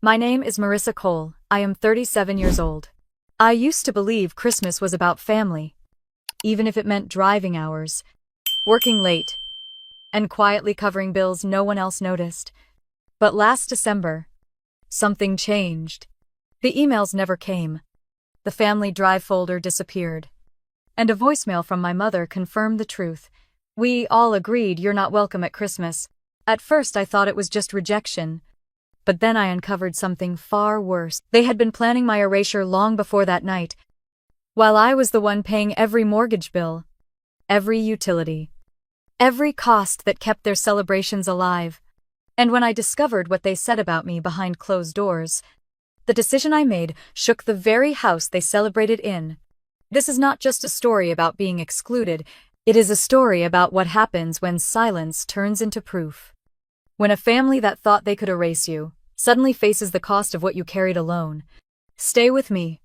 My name is Marissa Cole. I am 37 years old. I used to believe Christmas was about family, even if it meant driving hours, working late, and quietly covering bills no one else noticed. But last December, something changed. The emails never came. The family drive folder disappeared. And a voicemail from my mother confirmed the truth. We all agreed you're not welcome at Christmas. At first I thought it was just rejection. But then I uncovered something far worse. They had been planning my erasure long before that night, while I was the one paying every mortgage bill, every utility, every cost that kept their celebrations alive. And when I discovered what they said about me behind closed doors, the decision I made shook the very house they celebrated in. This is not just a story about being excluded, it is a story about what happens when silence turns into proof. When a family that thought they could erase you suddenly faces the cost of what you carried alone. Stay with me,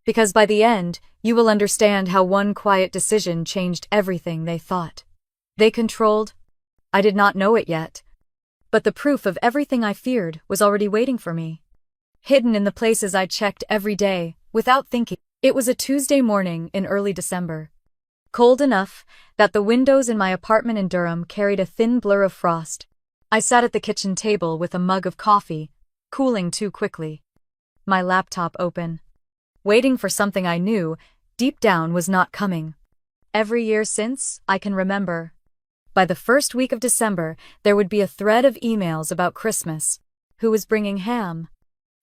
because by the end, you will understand how one quiet decision changed everything they thought they controlled. I did not know it yet, but the proof of everything I feared was already waiting for me, hidden in the places I checked every day, without thinking. It was a Tuesday morning in early December, cold enough that the windows in my apartment in Durham carried a thin blur of frost. I sat at the kitchen table with a mug of coffee, cooling too quickly, my laptop open, waiting for something I knew, deep down, was not coming. Every year since I can remember, by the first week of December, there would be a thread of emails about Christmas. Who was bringing ham?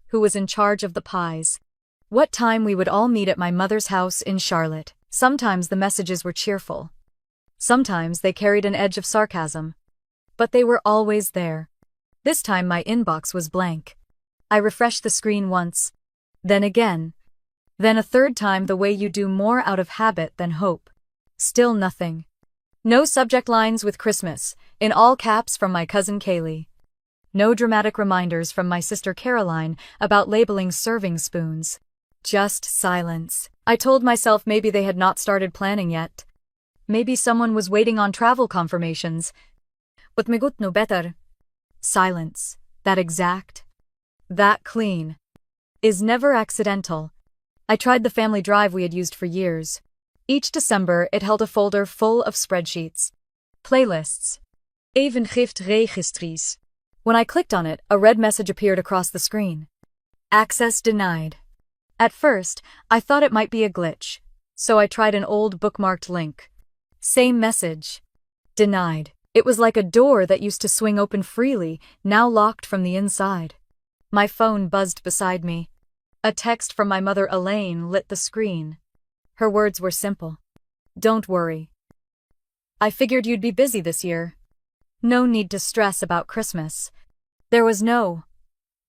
Who was in charge of the pies? What time we would all meet at my mother's house in Charlotte. Sometimes the messages were cheerful. Sometimes they carried an edge of sarcasm. But they were always there. This time my inbox was blank. I refreshed the screen once, then again, then a third time, the way you do more out of habit than hope. Still nothing. No subject lines with Christmas, in all caps, from my cousin Kaylee. No dramatic reminders from my sister Caroline about labeling serving spoons. Just silence. I told myself maybe they had not started planning yet. Maybe someone was waiting on travel confirmations. But me got no better. Silence, that exact, that clean, is never accidental. I tried the family drive we had used for years. Each December it held a folder full of spreadsheets, playlists, evengiftregistries. When I clicked on it, a red message appeared across the screen. Access denied. At first, I thought it might be a glitch, so I tried an old bookmarked link. Same message. Denied. It was like a door that used to swing open freely, now locked from the inside. My phone buzzed beside me. A text from my mother Elaine lit the screen. Her words were simple. Don't worry. I figured you'd be busy this year. No need to stress about Christmas. There was no,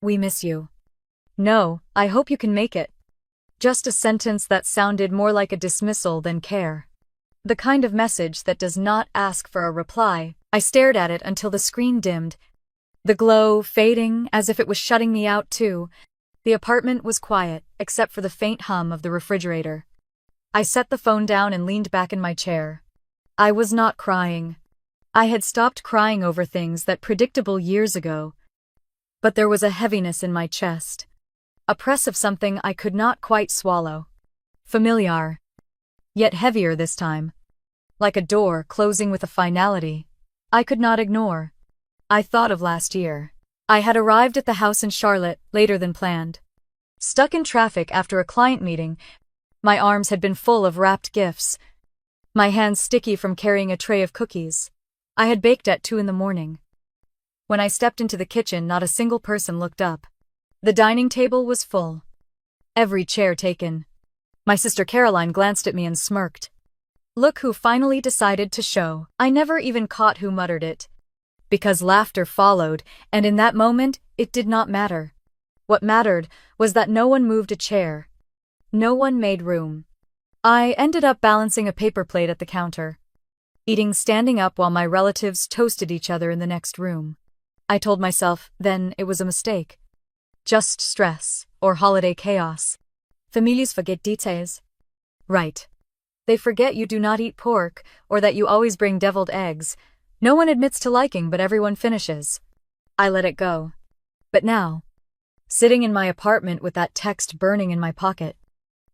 we miss you. No, I hope you can make it. Just a sentence that sounded more like a dismissal than care. The kind of message that does not ask for a reply. I stared at it until the screen dimmed, the glow fading as if it was shutting me out too. The apartment was quiet, except for the faint hum of the refrigerator. I set the phone down and leaned back in my chair. I was not crying. I had stopped crying over things that predictable years ago. But there was a heaviness in my chest. A press of something I could not quite swallow. Familiar. Yet heavier this time. Like a door closing with a finality I could not ignore. I thought of last year. I had arrived at the house in Charlotte later than planned. Stuck in traffic after a client meeting, my arms had been full of wrapped gifts, my hands sticky from carrying a tray of cookies. I had baked at 2 a.m. When I stepped into the kitchen, not a single person looked up. The dining table was full. Every chair taken. My sister Caroline glanced at me and smirked. Look who finally decided to show. I never even caught who muttered it. Because laughter followed, and in that moment, it did not matter. What mattered was that no one moved a chair. No one made room. I ended up balancing a paper plate at the counter, eating standing up while my relatives toasted each other in the next room. I told myself then it was a mistake. Just stress, or holiday chaos. Families forget details. Right. They forget you do not eat pork, or that you always bring deviled eggs. No one admits to liking, but everyone finishes. I let it go. But now, sitting in my apartment with that text burning in my pocket.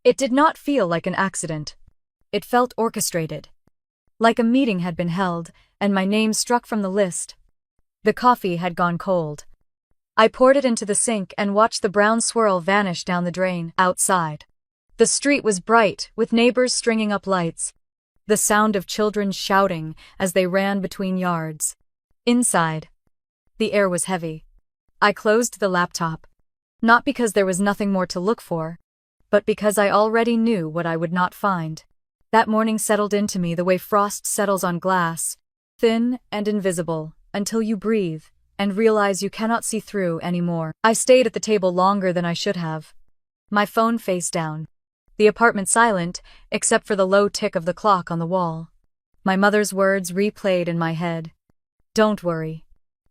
It did not feel like an accident. It felt orchestrated. Like a meeting had been held, and my name struck from the list. The coffee had gone cold. I poured it into the sink and watched the brown swirl vanish down the drain. Outside, the street was bright, with neighbors stringing up lights. The sound of children shouting as they ran between yards. Inside, the air was heavy. I closed the laptop. Not because there was nothing more to look for, but because I already knew what I would not find. That morning settled into me the way frost settles on glass, thin and invisible, until you breathe and realize you cannot see through anymore. I stayed at the table longer than I should have. My phone face down. The apartment silent, except for the low tick of the clock on the wall. My mother's words replayed in my head. Don't worry.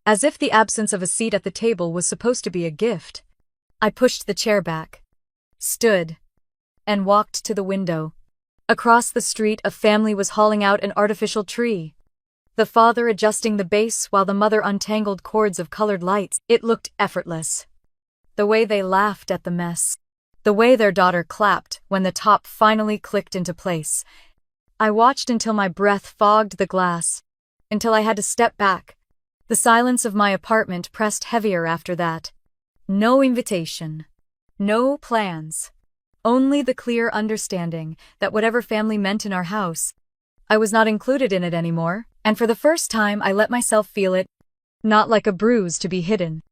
As if the absence of a seat at the table was supposed to be a gift. I pushed the chair back, stood, and walked to the window. Across the street, a family was hauling out an artificial tree. The father adjusting the base while the mother untangled cords of colored lights. It looked effortless. The way they laughed at the mess. The way their daughter clapped when the top finally clicked into place. I watched until my breath fogged the glass, until I had to step back. The silence of my apartment pressed heavier after that. No invitation. No plans. Only the clear understanding that whatever family meant in our house, I was not included in it anymore, and for the first time I let myself feel it, not like a bruise to be hidden,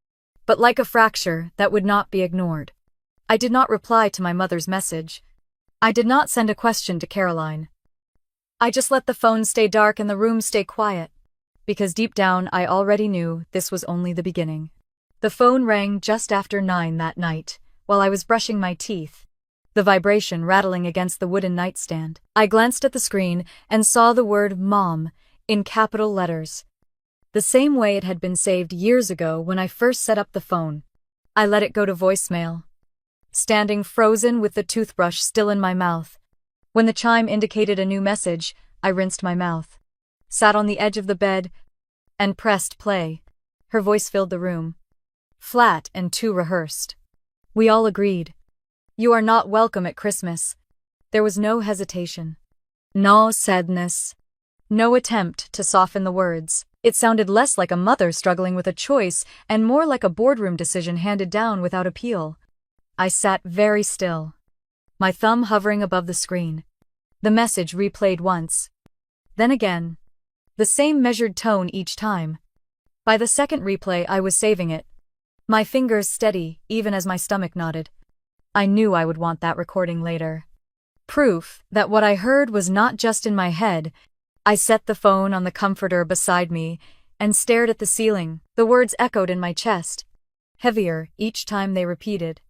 but like a fracture that would not be ignored. I did not reply to my mother's message. I did not send a question to Caroline. I just let the phone stay dark and the room stay quiet, because deep down I already knew this was only the beginning. The phone rang just after 9 that night, while I was brushing my teeth, the vibration rattling against the wooden nightstand. I glanced at the screen and saw the word Mom in capital letters, the same way it had been saved years ago when I first set up the phone. I let it go to voicemail, standing frozen with the toothbrush still in my mouth. When the chime indicated a new message, I rinsed my mouth, sat on the edge of the bed, and pressed play. Her voice filled the room, flat and too rehearsed. We all agreed. You are not welcome at Christmas. There was no hesitation. No sadness. No attempt to soften the words. It sounded less like a mother struggling with a choice and more like a boardroom decision handed down without appeal. I sat very still, my thumb hovering above the screen. The message replayed once. Then again. The same measured tone each time. By the second replay I was saving it, my fingers steady even as my stomach nodded. I knew I would want that recording later. Proof that what I heard was not just in my head. I set the phone on the comforter beside me and stared at the ceiling. The words echoed in my chest, heavier each time they repeated.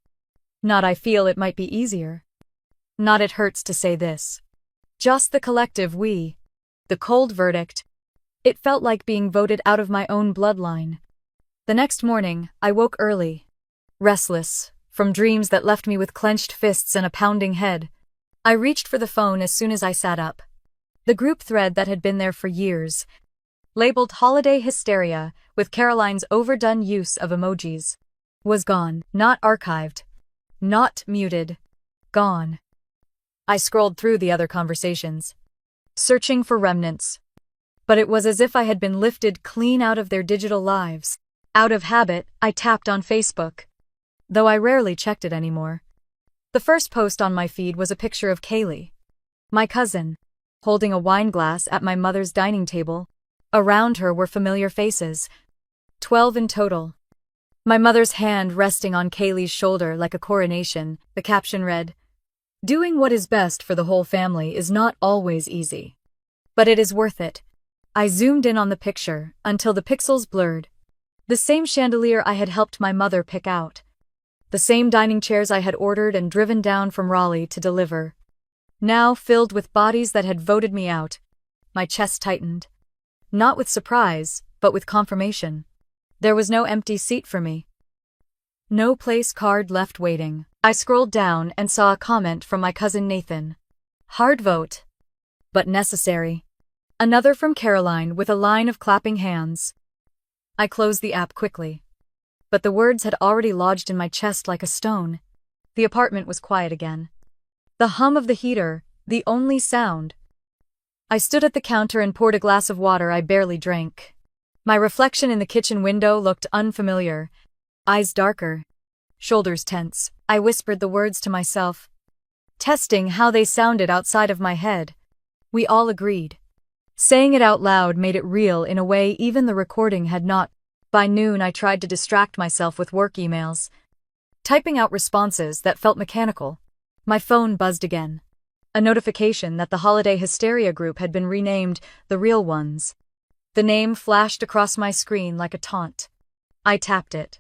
Not I feel it might be easier. Not it hurts to say this. Just the collective we. The cold verdict. It felt like being voted out of my own bloodline. The next morning, I woke early, restless, from dreams that left me with clenched fists and a pounding head. I reached for the phone as soon as I sat up. The group thread that had been there for years, labeled Holiday Hysteria with Caroline's overdone use of emojis, was gone, not archived, not muted, gone. I scrolled through the other conversations, searching for remnants. But it was as if I had been lifted clean out of their digital lives. Out of habit, I tapped on Facebook, though I rarely checked it anymore. The first post on my feed was a picture of Kaylee, my cousin, holding a wine glass at my mother's dining table. Around her were familiar faces, 12 in total. My mother's hand resting on Kaylee's shoulder like a coronation. The caption read, "Doing what is best for the whole family is not always easy, but it is worth it." I zoomed in on the picture until the pixels blurred. The same chandelier I had helped my mother pick out. The same dining chairs I had ordered and driven down from Raleigh to deliver. Now filled with bodies that had voted me out. My chest tightened. Not with surprise, but with confirmation. There was no empty seat for me. No place card left waiting. I scrolled down and saw a comment from my cousin Nathan. Hard vote, but necessary. Another from Caroline with a line of clapping hands. I closed the app quickly. but the words had already lodged in my chest like a stone. The apartment was quiet again. The hum of the heater, the only sound. I stood at the counter and poured a glass of water I barely drank. My reflection in the kitchen window looked unfamiliar. Eyes darker, shoulders tense. I whispered the words to myself, testing how they sounded outside of my head. We all agreed. Saying it out loud made it real in a way even the recording had not. By noon, I tried to distract myself with work emails, typing out responses that felt mechanical. My phone buzzed again. A notification that the holiday hysteria group had been renamed The Real Ones. The name flashed across my screen like a taunt. I tapped it.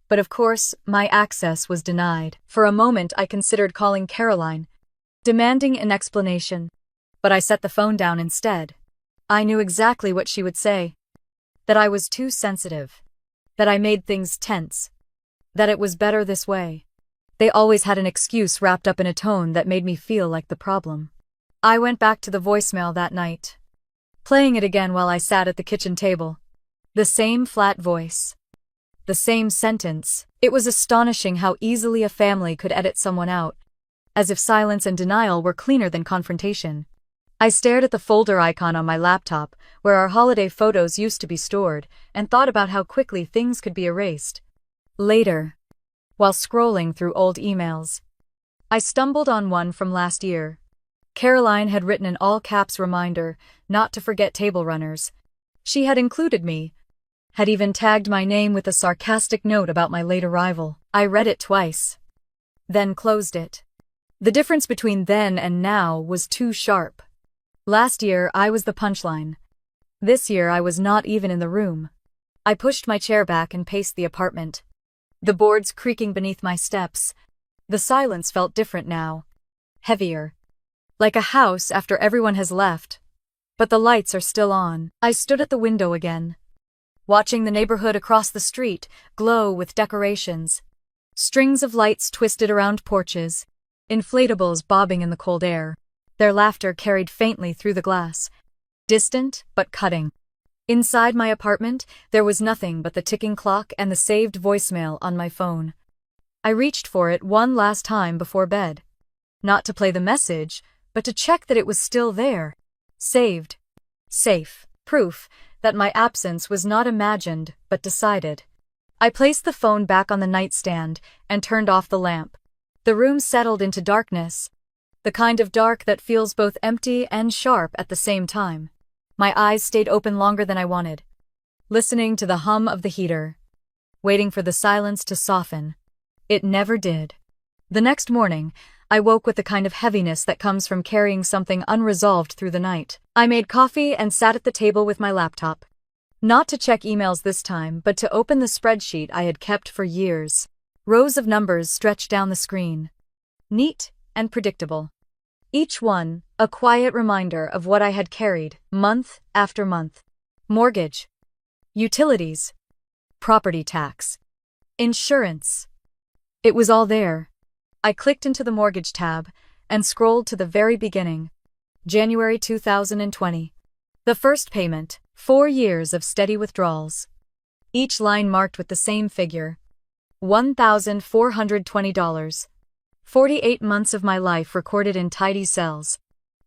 But of course, my access was denied. For a moment, I considered calling Caroline, demanding an explanation. But I set the phone down instead. I knew exactly what she would say. That I was too sensitive. That I made things tense. That it was better this way. They always had an excuse wrapped up in a tone that made me feel like the problem. I went back to the voicemail that night, playing it again while I sat at the kitchen table. The same flat voice. The same sentence. It was astonishing how easily a family could edit someone out, as if silence and denial were cleaner than confrontation. I stared at the folder icon on my laptop, where our holiday photos used to be stored, and thought about how quickly things could be erased. Later, while scrolling through old emails, I stumbled on one from last year. Caroline had written an all-caps reminder not to forget table runners. She had included me, had even tagged my name with a sarcastic note about my late arrival. I read it twice, then closed it. The difference between then and now was too sharp. Last year, I was the punchline. This year, I was not even in the room. I pushed my chair back and paced the apartment, the boards creaking beneath my steps. The silence felt different now, heavier, like a house after everyone has left. But the lights are still on. I stood at the window again, watching the neighborhood across the street glow with decorations. Strings of lights twisted around porches, inflatables bobbing in the cold air. Their laughter carried faintly through the glass, distant but cutting. Inside my apartment, there was nothing but the ticking clock and the saved voicemail on my phone. I reached for it one last time before bed. Not to play the message, but to check that it was still there. Saved. Safe. Proof that my absence was not imagined, but decided. I placed the phone back on the nightstand and turned off the lamp. The room settled into darkness, the kind of dark that feels both empty and sharp at the same time. My eyes stayed open longer than I wanted, listening to the hum of the heater, waiting for the silence to soften. It never did. The next morning, I woke with the kind of heaviness that comes from carrying something unresolved through the night. I made coffee and sat at the table with my laptop. Not to check emails this time, but to open the spreadsheet I had kept for years. Rows of numbers stretched down the screen, neat and predictable. Each one, a quiet reminder of what I had carried, month after month. Mortgage, utilities, property tax, insurance. It was all there. I clicked into the mortgage tab and scrolled to the very beginning. January 2020. The first payment, 4 years of steady withdrawals. Each line marked with the same figure, $1,420. 48 months of my life recorded in tidy cells.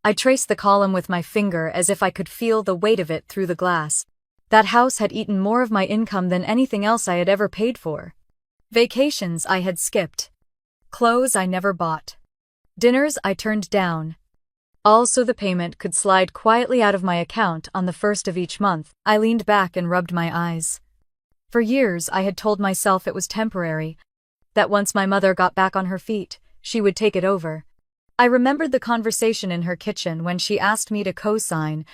I traced the column with my finger as if I could feel the weight of it through the glass. That house had eaten more of my income than anything else I had ever paid for. Vacations I had skipped. Clothes I never bought. Dinners I turned down. Also, the payment could slide quietly out of my account on the first of each month. I leaned back and rubbed my eyes. For years, I had told myself it was temporary, that once my mother got back on her feet, she would take it over. I remembered the conversation in her kitchen when she asked me to co-sign.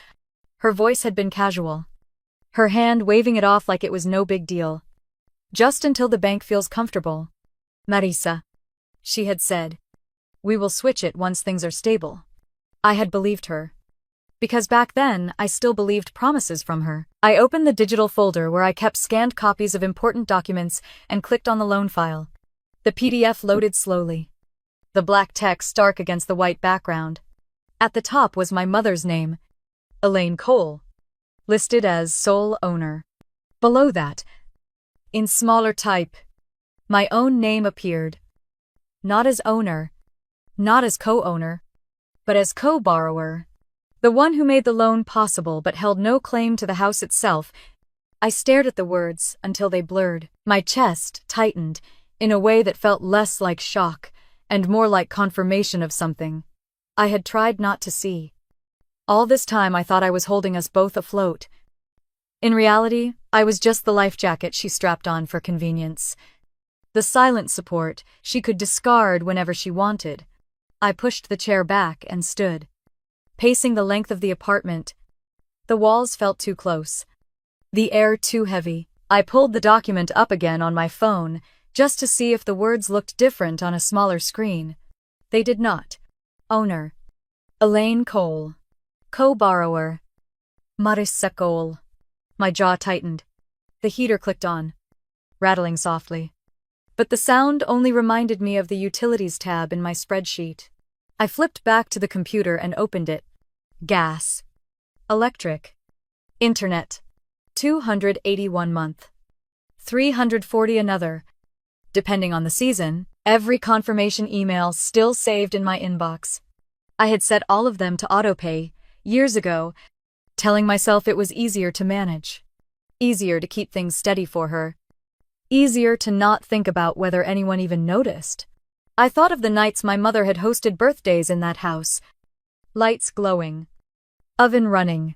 Her voice had been casual, her hand waving it off like it was no big deal. Just until the bank feels comfortable. Marisa, she had said. We will switch it once things are stable. I had believed her. Because back then, I still believed promises from her. I opened the digital folder where I kept scanned copies of important documents and clicked on the loan file. The PDF loaded slowly, the black text stark against the white background. At the top was my mother's name, Elaine Cole, listed as sole owner. Below that, In smaller type, my own name appeared. Not as owner, not as co-owner, but as co-borrower. The one who made the loan possible but held no claim to the house itself. I stared at the words until they blurred. My chest tightened in a way that felt less like shock and more like confirmation of something I had tried not to see. All this time I thought I was holding us both afloat. In reality, I was just the life jacket she strapped on for convenience. The silent support she could discard whenever she wanted. I pushed the chair back and stood, pacing the length of the apartment. The walls felt too close, the air too heavy. I pulled the document up again on my phone, just to see if the words looked different on a smaller screen. They did not. Owner: Elaine Cole. Co-borrower: Marissa Cole. My jaw tightened. The heater clicked on, rattling softly. But the sound only reminded me of the Utilities tab in my spreadsheet. I flipped back to the computer and opened it. Gas. Electric. Internet. 281 month. 340 another. Depending on the season, every confirmation email still saved in my inbox. I had set all of them to autopay years ago, telling myself it was easier to manage. Easier to keep things steady for her. Easier to not think about whether anyone even noticed. I thought of the nights my mother had hosted birthdays in that house. Lights glowing. Oven running.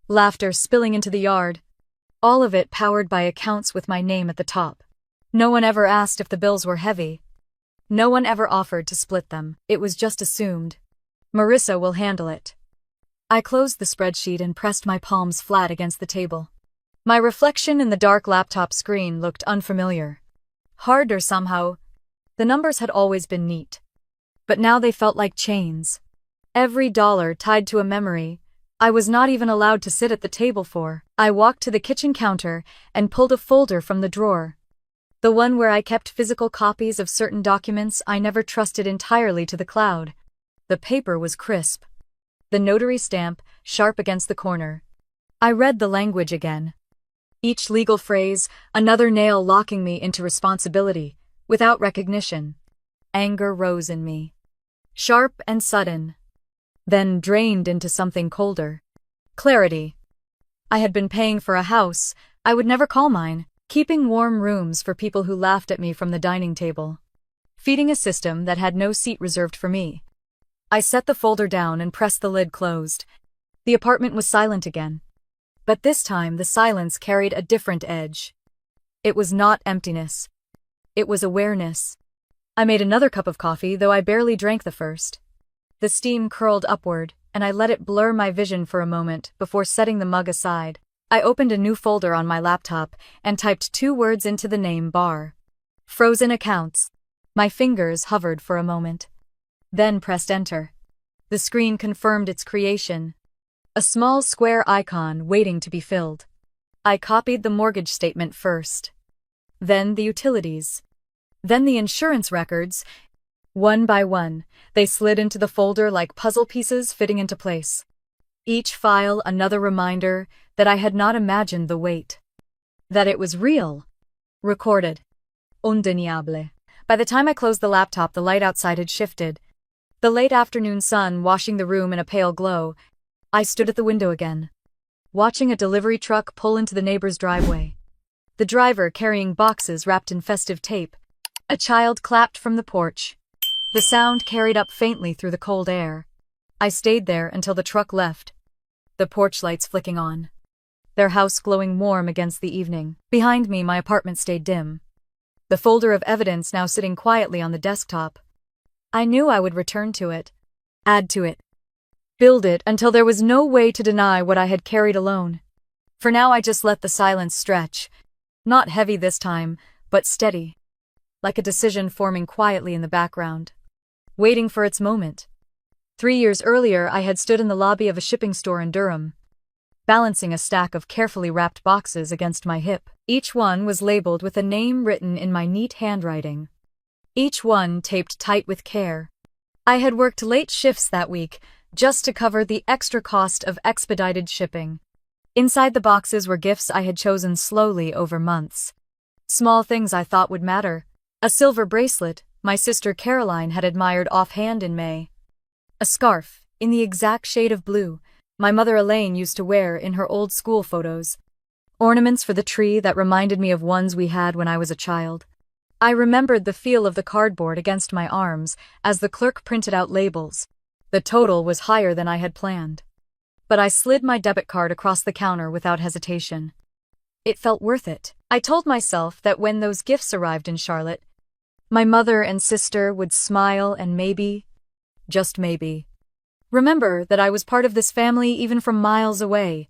Laughter spilling into the yard. All of it powered by accounts with my name at the top. No one ever asked if the bills were heavy. No one ever offered to split them. It was just assumed. Marissa will handle it. I closed the spreadsheet and pressed my palms flat against the table. My reflection in the dark laptop screen looked unfamiliar. Harder somehow. The numbers had always been neat. But now they felt like chains. Every dollar tied to a memory I was not even allowed to sit at the table for. I walked to the kitchen counter and pulled a folder from the drawer. The one where I kept physical copies of certain documents I never trusted entirely to the cloud. The paper was crisp. The notary stamp sharp against the corner. I read the language again. Each legal phrase, another nail locking me into responsibility, without recognition. Anger rose in me. Sharp and sudden. Then drained into something colder. Clarity. I had been paying for a house I would never call mine, keeping warm rooms for people who laughed at me from the dining table, feeding a system that had no seat reserved for me. I set the folder down and pressed the lid closed. The apartment was silent again. But this time the silence carried a different edge. It was not emptiness. It was awareness. I made another cup of coffee, though I barely drank the first. The steam curled upward, and I let it blur my vision for a moment before setting the mug aside. I opened a new folder on my laptop and typed 2 words into the name bar. Frozen accounts. My fingers hovered for a moment. Then pressed enter. The screen confirmed its creation. A small square icon waiting to be filled. I copied the mortgage statement first. Then the utilities. Then the insurance records. One by one, they slid into the folder like puzzle pieces fitting into place. Each file another reminder that I had not imagined the weight. That it was real. Recorded. Undeniable. By the time I closed the laptop, the light outside had shifted. The late afternoon sun washing the room in a pale glow. I stood at the window again, watching a delivery truck pull into the neighbor's driveway. The driver carrying boxes wrapped in festive tape. A child clapped from the porch. The sound carried up faintly through the cold air. I stayed there until the truck left, the porch lights flicking on, their house glowing warm against the evening. Behind me, my apartment stayed dim, the folder of evidence now sitting quietly on the desktop. I knew I would return to it, add to it, build it until there was no way to deny what I had carried alone. For now I just let the silence stretch, not heavy this time, but steady, like a decision forming quietly in the background, waiting for its moment. 3 years earlier I had stood in the lobby of a shipping store in Durham, balancing a stack of carefully wrapped boxes against my hip. Each one was labeled with a name written in my neat handwriting. Each one taped tight with care. I had worked late shifts that week, just to cover the extra cost of expedited shipping. Inside the boxes were gifts I had chosen slowly over months. Small things I thought would matter. A silver bracelet my sister Caroline had admired offhand in May. A scarf, in the exact shade of blue, my mother Elaine used to wear in her old school photos. Ornaments for the tree that reminded me of ones we had when I was a child. I remembered the feel of the cardboard against my arms as the clerk printed out labels. The total was higher than I had planned. But I slid my debit card across the counter without hesitation. It felt worth it. I told myself that when those gifts arrived in Charlotte, my mother and sister would smile and maybe, just maybe, remember that I was part of this family even from miles away.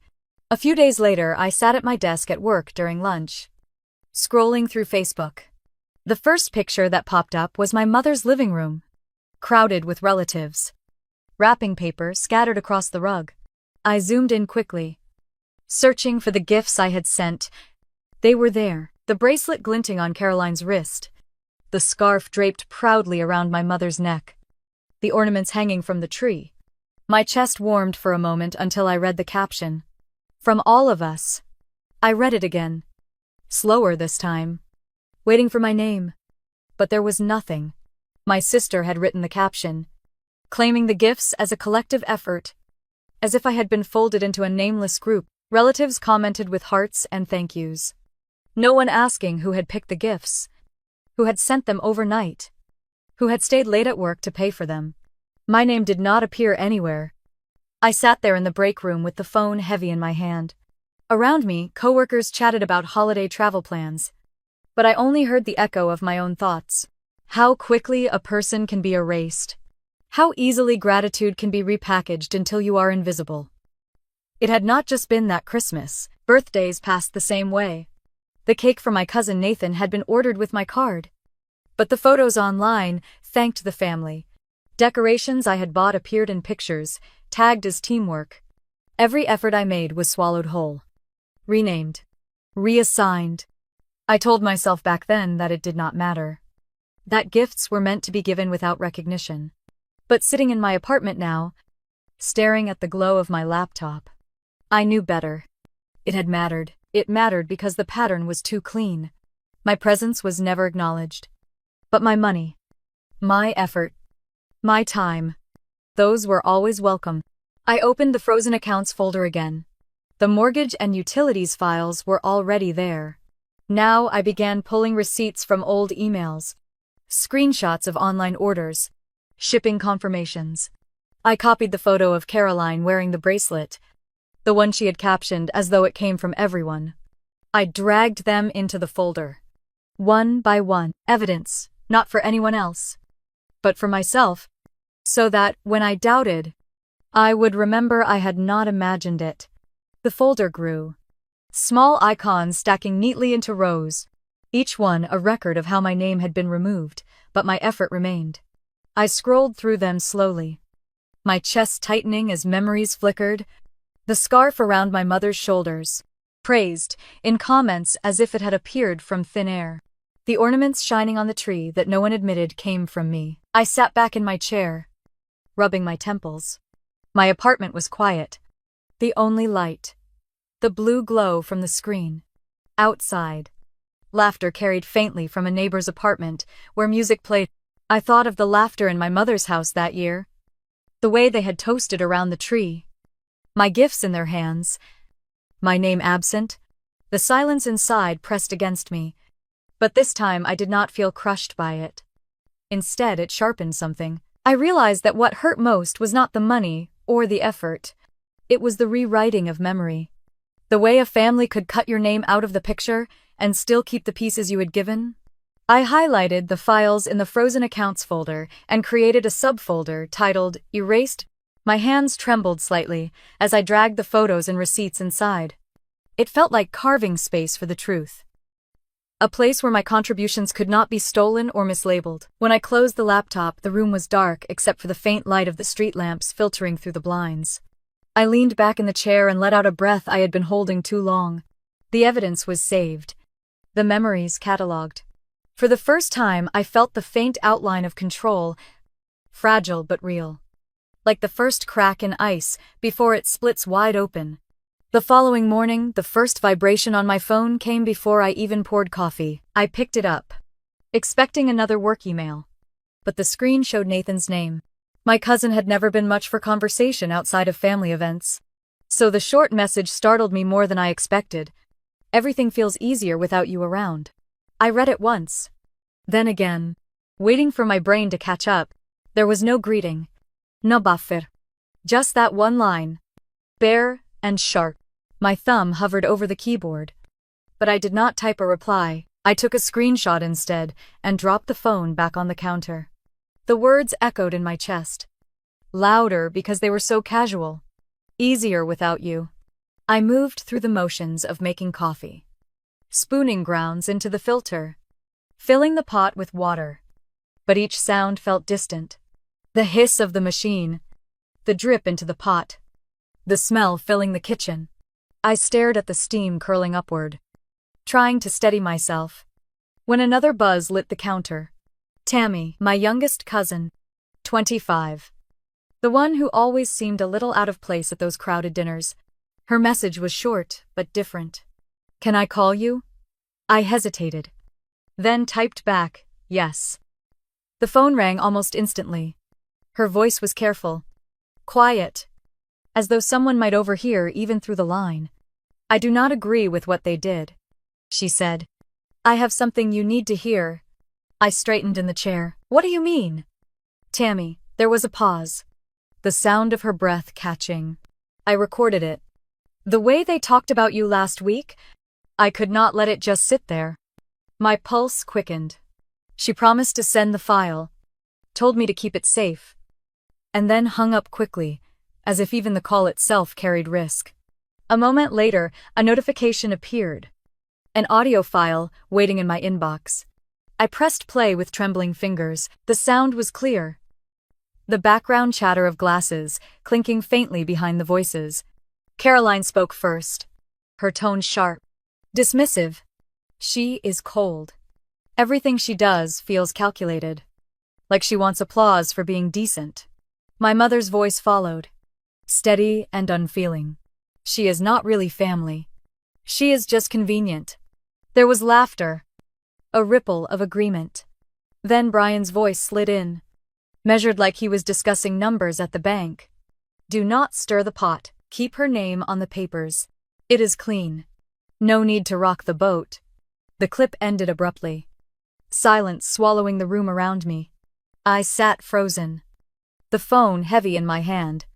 A few days later, I sat at my desk at work during lunch, scrolling through Facebook. The first picture that popped up was my mother's living room, crowded with relatives. Wrapping paper scattered across the rug. I zoomed in quickly, searching for the gifts I had sent. They were there, the bracelet glinting on Caroline's wrist, the scarf draped proudly around my mother's neck, the ornaments hanging from the tree. My chest warmed for a moment until I read the caption. From all of us. I read it again. Slower this time. Waiting for my name. But there was nothing. My sister had written the caption, claiming the gifts as a collective effort. As if I had been folded into a nameless group, relatives commented with hearts and thank yous. No one asking who had picked the gifts, who had sent them overnight, who had stayed late at work to pay for them. My name did not appear anywhere. I sat there in the break room with the phone heavy in my hand. Around me, coworkers chatted about holiday travel plans. But I only heard the echo of my own thoughts. How quickly a person can be erased. How easily gratitude can be repackaged until you are invisible. It had not just been that Christmas. Birthdays passed the same way. The cake for my cousin Nathan had been ordered with my card. But the photos online thanked the family. Decorations I had bought appeared in pictures, tagged as teamwork. Every effort I made was swallowed whole. Renamed. Reassigned. I told myself back then that it did not matter. That gifts were meant to be given without recognition. But sitting in my apartment now, staring at the glow of my laptop, I knew better. It had mattered. It mattered because the pattern was too clean. My presence was never acknowledged. But my money, my effort, my time, those were always welcome. I opened the frozen accounts folder again. The mortgage and utilities files were already there. Now I began pulling receipts from old emails, screenshots of online orders, shipping confirmations. I copied the photo of Caroline wearing the bracelet, the one she had captioned as though it came from everyone. I dragged them into the folder. One by one, evidence, not for anyone else, but for myself, so that, when I doubted, I would remember I had not imagined it. The folder grew. Small icons stacking neatly into rows, each one a record of how my name had been removed, but my effort remained. I scrolled through them slowly, my chest tightening as memories flickered. The scarf around my mother's shoulders, praised, in comments as if it had appeared from thin air. The ornaments shining on the tree that no one admitted came from me. I sat back in my chair, rubbing my temples. My apartment was quiet. The only light, the blue glow from the screen. Outside, laughter carried faintly from a neighbor's apartment where music played. I thought of the laughter in my mother's house that year, the way they had toasted around the tree, my gifts in their hands, my name absent. The silence inside pressed against me, but this time I did not feel crushed by it. Instead, it sharpened something. I realized that what hurt most was not the money or the effort. It was the rewriting of memory. The way a family could cut your name out of the picture and still keep the pieces you had given. I highlighted the files in the frozen accounts folder and created a subfolder titled Erased. My hands trembled slightly as I dragged the photos and receipts inside. It felt like carving space for the truth. A place where my contributions could not be stolen or mislabeled. When I closed the laptop, the room was dark except for the faint light of the street lamps filtering through the blinds. I leaned back in the chair and let out a breath I had been holding too long. The evidence was saved. The memories catalogued. For the first time, I felt the faint outline of control, fragile but real. Like the first crack in ice before it splits wide open. The following morning, the first vibration on my phone came before I even poured coffee. I picked it up, expecting another work email. But the screen showed Nathan's name. My cousin had never been much for conversation outside of family events. So the short message startled me more than I expected. Everything feels easier without you around. I read it once. Then again. Waiting for my brain to catch up. There was no greeting. No buffer. Just that one line. Bare and sharp. My thumb hovered over the keyboard. But I did not type a reply. I took a screenshot instead and dropped the phone back on the counter. The words echoed in my chest. Louder because they were so casual. Easier without you. I moved through the motions of making coffee. Spooning grounds into the filter. Filling the pot with water. But each sound felt distant. The hiss of the machine. The drip into the pot. The smell filling the kitchen. I stared at the steam curling upward, trying to steady myself, when another buzz lit the counter. Tammy, my youngest cousin, 25. The one who always seemed a little out of place at those crowded dinners. Her message was short, but different. Can I call you? I hesitated. Then typed back, yes. The phone rang almost instantly. Her voice was careful. Quiet. As though someone might overhear even through the line. I do not agree with what they did, she said. I have something you need to hear. I straightened in the chair. What do you mean? Tammy, there was a pause. The sound of her breath catching. I recorded it. The way they talked about you last week, I could not let it just sit there. My pulse quickened. She promised to send the file, told me to keep it safe, and then hung up quickly, as if even the call itself carried risk. A moment later, a notification appeared. An audio file waiting in my inbox. I pressed play with trembling fingers. The sound was clear. The background chatter of glasses, clinking faintly behind the voices. Caroline spoke first. Her tone sharp. Dismissive. She is cold. Everything she does feels calculated. Like she wants applause for being decent. My mother's voice followed. Steady and unfeeling. She is not really family. She is just convenient. There was laughter. A ripple of agreement. Then Brian's voice slid in. Measured like he was discussing numbers at the bank. Do not stir the pot. Keep her name on the papers. It is clean. No need to rock the boat. The clip ended abruptly. Silence swallowing the room around me. I sat frozen. The phone heavy in my hand.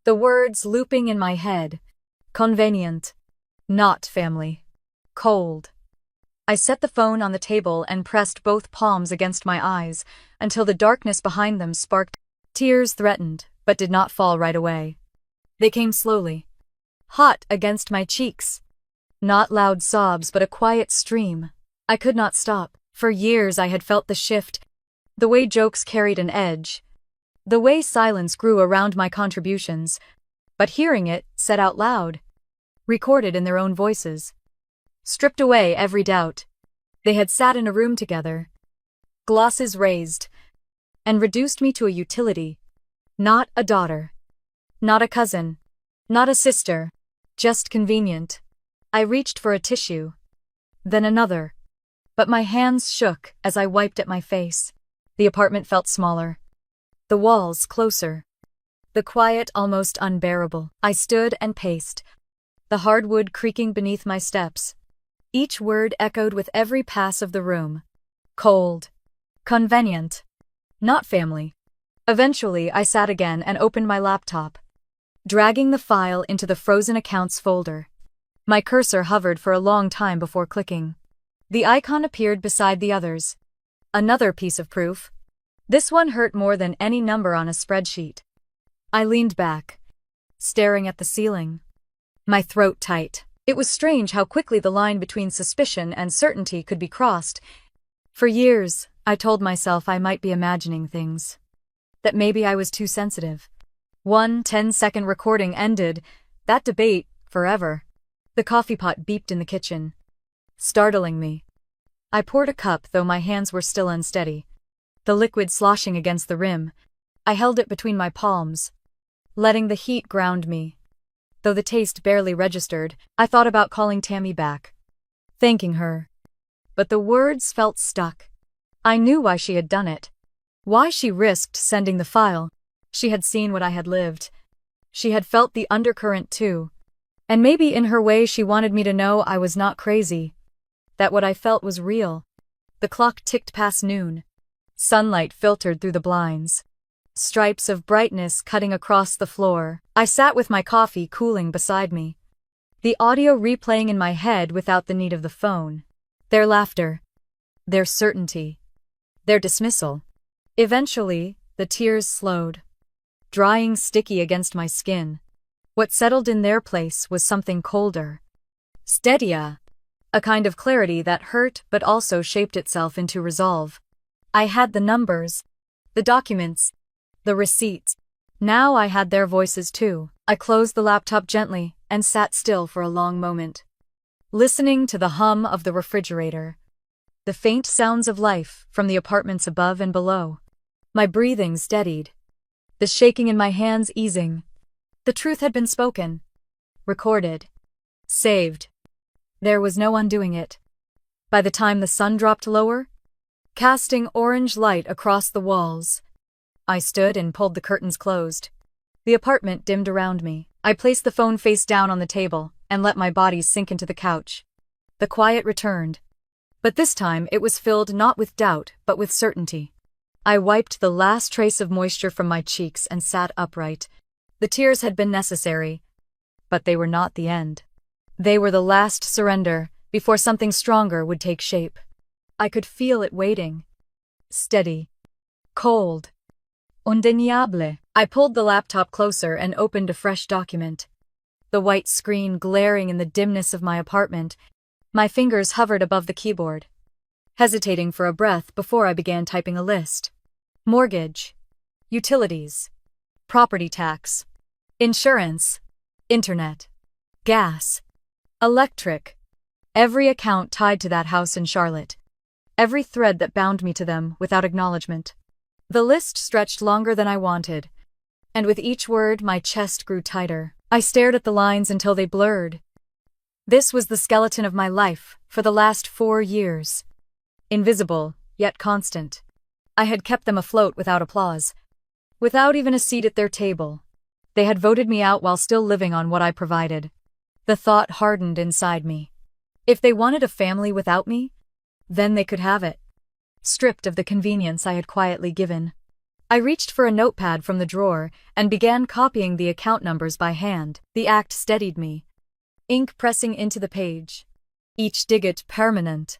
The words looping in my head. Convenient. Not family. Cold. I set the phone on the table and pressed both palms against my eyes until the darkness behind them sparked. Tears threatened, but did not fall right away. They came slowly. Hot against my cheeks. Not loud sobs, but a quiet stream. I could not stop. For years I had felt the shift. The way jokes carried an edge. The way silence grew around my contributions. But hearing it, said out loud. Recorded in their own voices. Stripped away every doubt. They had sat in a room together. Glosses raised. And reduced me to a utility. Not a daughter. Not a cousin. Not a sister. Just convenient. I reached for a tissue. Then another. But my hands shook as I wiped at my face. The apartment felt smaller. The walls closer. The quiet almost unbearable. I stood and paced. The hardwood creaking beneath my steps. Each word echoed with every pass of the room. Cold. Convenient. Not family. Eventually, I sat again and opened my laptop, dragging the file into the frozen accounts folder. My cursor hovered for a long time before clicking. The icon appeared beside the others. Another piece of proof. This one hurt more than any number on a spreadsheet. I leaned back, staring at the ceiling. My throat tight. It was strange how quickly the line between suspicion and certainty could be crossed. For years, I told myself I might be imagining things. That maybe I was too sensitive. One 10-second recording ended. That debate, forever. The coffee pot beeped in the kitchen, startling me. I poured a cup, though my hands were still unsteady. The liquid sloshing against the rim. I held it between my palms, letting the heat ground me. Though the taste barely registered, I thought about calling Tammy back, thanking her. But the words felt stuck. I knew why she had done it. Why she risked sending the file. She had seen what I had lived. She had felt the undercurrent too. And maybe in her way she wanted me to know I was not crazy. That what I felt was real. The clock ticked past noon. Sunlight filtered through the blinds. Stripes of brightness cutting across the floor. I sat with my coffee cooling beside me. The audio replaying in my head without the need of the phone. Their laughter. Their certainty. Their dismissal. Eventually, the tears slowed, drying sticky against my skin. What settled in their place was something colder. Steadier. A kind of clarity that hurt but also shaped itself into resolve. I had the numbers, the documents, the receipts. Now I had their voices too. I closed the laptop gently and sat still for a long moment, listening to the hum of the refrigerator, the faint sounds of life from the apartments above and below. My breathing steadied, the shaking in my hands easing. The truth had been spoken, recorded, saved. There was no undoing it. By the time the sun dropped lower, casting orange light across the walls, I stood and pulled the curtains closed. The apartment dimmed around me. I placed the phone face down on the table and let my body sink into the couch. The quiet returned. But this time it was filled not with doubt but with certainty. I wiped the last trace of moisture from my cheeks and sat upright. The tears had been necessary, but they were not the end. They were the last surrender before something stronger would take shape. I could feel it waiting. Steady. Cold. Undeniable. I pulled the laptop closer and opened a fresh document. The white screen glaring in the dimness of my apartment. My fingers hovered above the keyboard, hesitating for a breath before I began typing a list. Mortgage. Utilities. Property tax. Insurance. Internet. Gas. Electric. Every account tied to that house in Charlotte. Every thread that bound me to them without acknowledgement. The list stretched longer than I wanted, and with each word my chest grew tighter. I stared at the lines until they blurred. This was the skeleton of my life for the last 4 years. Invisible, yet constant. I had kept them afloat without applause, without even a seat at their table. They had voted me out while still living on what I provided. The thought hardened inside me. If they wanted a family without me, then they could have it. Stripped of the convenience I had quietly given. I reached for a notepad from the drawer and began copying the account numbers by hand. The act steadied me, ink pressing into the page, each digit permanent.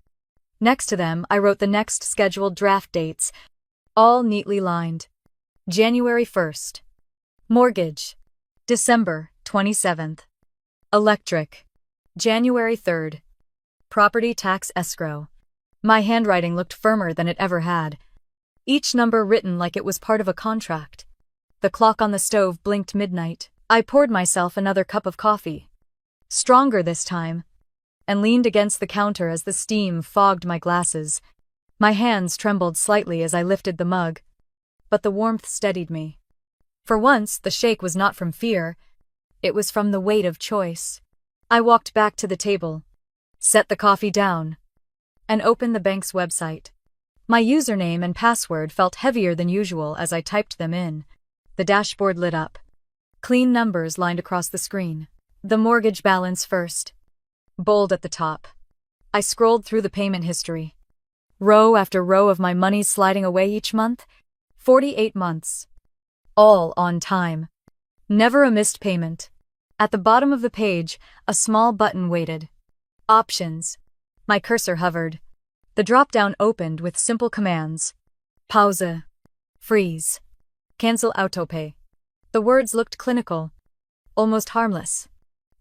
Next to them, I wrote the next scheduled draft dates, all neatly lined. January 1st. Mortgage. December 27th. Electric. January 3rd. Property tax escrow. My handwriting looked firmer than it ever had. Each number written like it was part of a contract. The clock on the stove blinked midnight. I poured myself another cup of coffee. Stronger this time, and leaned against the counter as the steam fogged my glasses. My hands trembled slightly as I lifted the mug, but the warmth steadied me. For once, the shake was not from fear, it was from the weight of choice. I walked back to the table, set the coffee down, and opened the bank's website. My username and password felt heavier than usual as I typed them in. The dashboard lit up. Clean numbers lined across the screen. The mortgage balance first, bold at the top. I scrolled through the payment history. Row after row of my money sliding away each month. 48 months. All on time. Never a missed payment. At the bottom of the page, a small button waited. Options. My cursor hovered. The drop-down opened with simple commands. Pause. Freeze. Cancel autopay. The words looked clinical, almost harmless.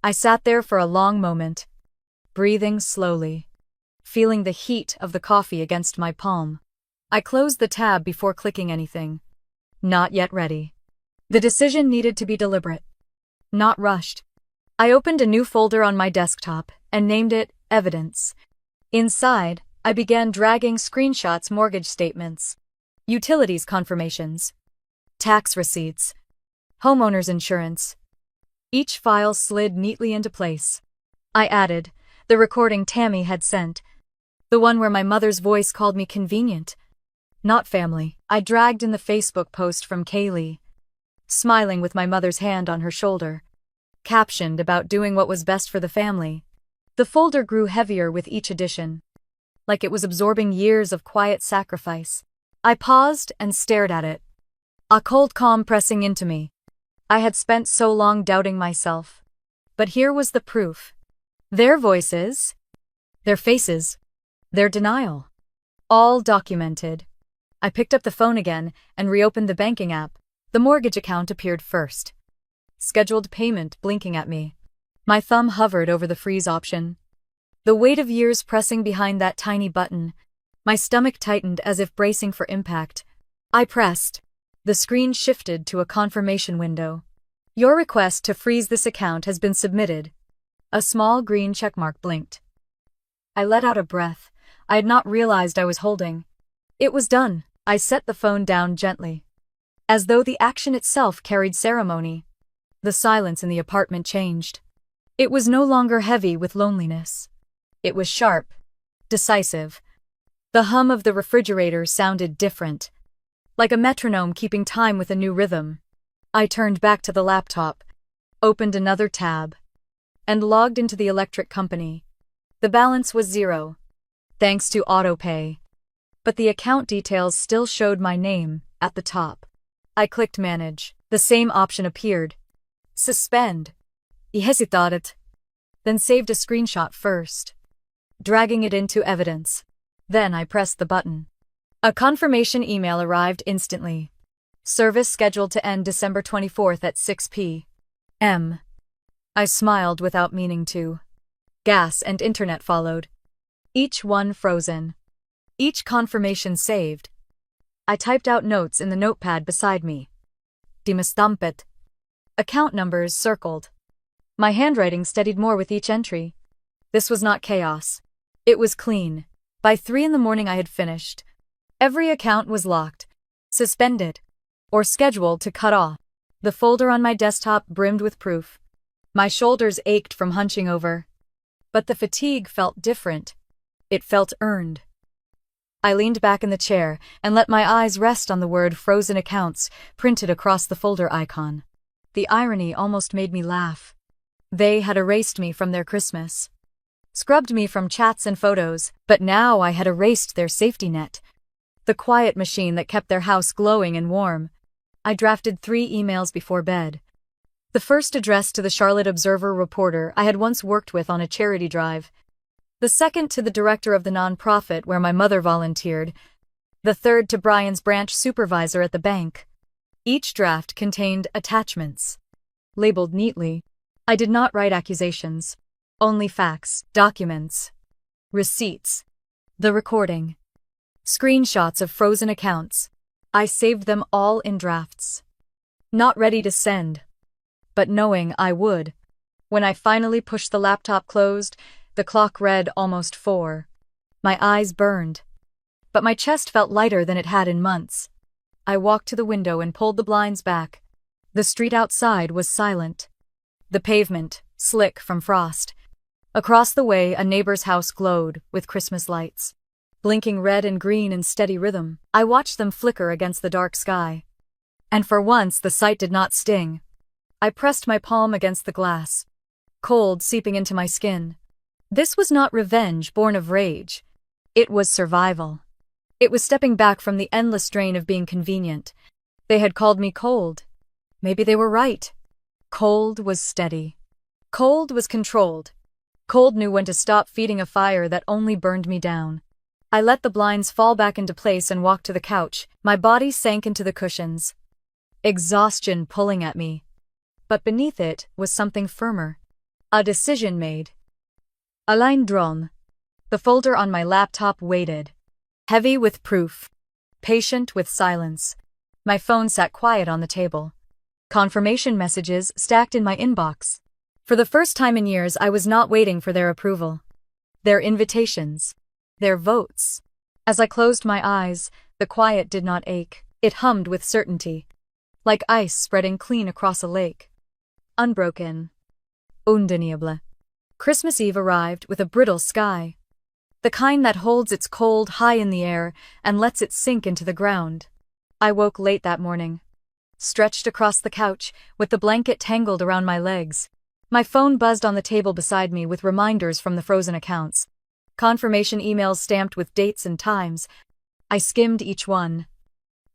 I sat there for a long moment, breathing slowly, feeling the heat of the coffee against my palm. I closed the tab before clicking anything. Not yet ready. The decision needed to be deliberate, not rushed. I opened a new folder on my desktop and named it Evidence. Inside, I began dragging screenshots, mortgage statements, utilities confirmations, tax receipts, homeowner's insurance, Each file slid neatly into place. I added the recording Tammy had sent, the one where my mother's voice called me convenient, not family. I dragged in the Facebook post from Kaylee, smiling with my mother's hand on her shoulder, captioned about doing what was best for the family. The folder grew heavier with each edition, like it was absorbing years of quiet sacrifice. I paused and stared at it, a cold calm pressing into me. I had spent so long doubting myself. But here was the proof. Their voices, their faces, their denial. All documented. I picked up the phone again and reopened the banking app. The mortgage account appeared first. Scheduled payment blinking at me. My thumb hovered over the freeze option. The weight of years pressing behind that tiny button. My stomach tightened as if bracing for impact. I pressed. The screen shifted to a confirmation window. Your request to freeze this account has been submitted. A small green checkmark blinked. I let out a breath I had not realized I was holding. It was done. I set the phone down gently, as though the action itself carried ceremony. The silence in the apartment changed. It was no longer heavy with loneliness. It was sharp, decisive. The hum of the refrigerator sounded different, like a metronome keeping time with a new rhythm. I turned back to the laptop, opened another tab, and logged into the electric company. The balance was 0, thanks to autopay, but the account details still showed my name at the top. I clicked Manage. The same option appeared. Suspend. I hesitated, then saved a screenshot first, dragging it into evidence. Then I pressed the button. A confirmation email arrived instantly. Service scheduled to end December 24th at 6 p.m. I smiled without meaning to. Gas and internet followed, each one frozen, each confirmation saved. I typed out notes in the notepad beside me. Dimastampet. Account numbers circled. My handwriting steadied more with each entry. This was not chaos. It was clean. By 3 a.m. I had finished. Every account was locked, suspended, or scheduled to cut off. The folder on my desktop brimmed with proof. My shoulders ached from hunching over. But the fatigue felt different. It felt earned. I leaned back in the chair and let my eyes rest on the word frozen accounts printed across the folder icon. The irony almost made me laugh. They had erased me from their Christmas, scrubbed me from chats and photos, but now I had erased their safety net, the quiet machine that kept their house glowing and warm. I drafted 3 emails before bed. The first addressed to the Charlotte Observer reporter I had once worked with on a charity drive. The second to the director of the nonprofit where my mother volunteered. The third to Brian's branch supervisor at the bank. Each draft contained attachments, labeled neatly. I did not write accusations, only facts, documents, receipts, the recording, screenshots of frozen accounts. I saved them all in drafts. Not ready to send, but knowing I would. When I finally pushed the laptop closed, the clock read almost 4. My eyes burned, but my chest felt lighter than it had in months. I walked to the window and pulled the blinds back. The street outside was silent. The pavement, slick from frost. Across the way, a neighbor's house glowed with Christmas lights, blinking red and green in steady rhythm. I watched them flicker against the dark sky. And for once, the sight did not sting. I pressed my palm against the glass, cold seeping into my skin. This was not revenge born of rage. It was survival. It was stepping back from the endless drain of being convenient. They had called me cold. Maybe they were right. Cold was steady. Cold was controlled. Cold knew when to stop feeding a fire that only burned me down. I let the blinds fall back into place and walked to the couch. My body sank into the cushions, exhaustion pulling at me. But beneath it was something firmer. A decision made. A line drawn. The folder on my laptop waited, heavy with proof, patient with silence. My phone sat quiet on the table. Confirmation messages stacked in my inbox. For the first time in years, I was not waiting for their approval, their invitations, their votes. As I closed my eyes, the quiet did not ache. It hummed with certainty, like ice spreading clean across a lake. unbroken. Undeniable. Christmas Eve arrived with a brittle sky. The kind that holds its cold high in the air and lets it sink into the ground. I woke late that morning, stretched across the couch, with the blanket tangled around my legs. My phone buzzed on the table beside me with reminders from the frozen accounts. Confirmation emails stamped with dates and times. I skimmed each one,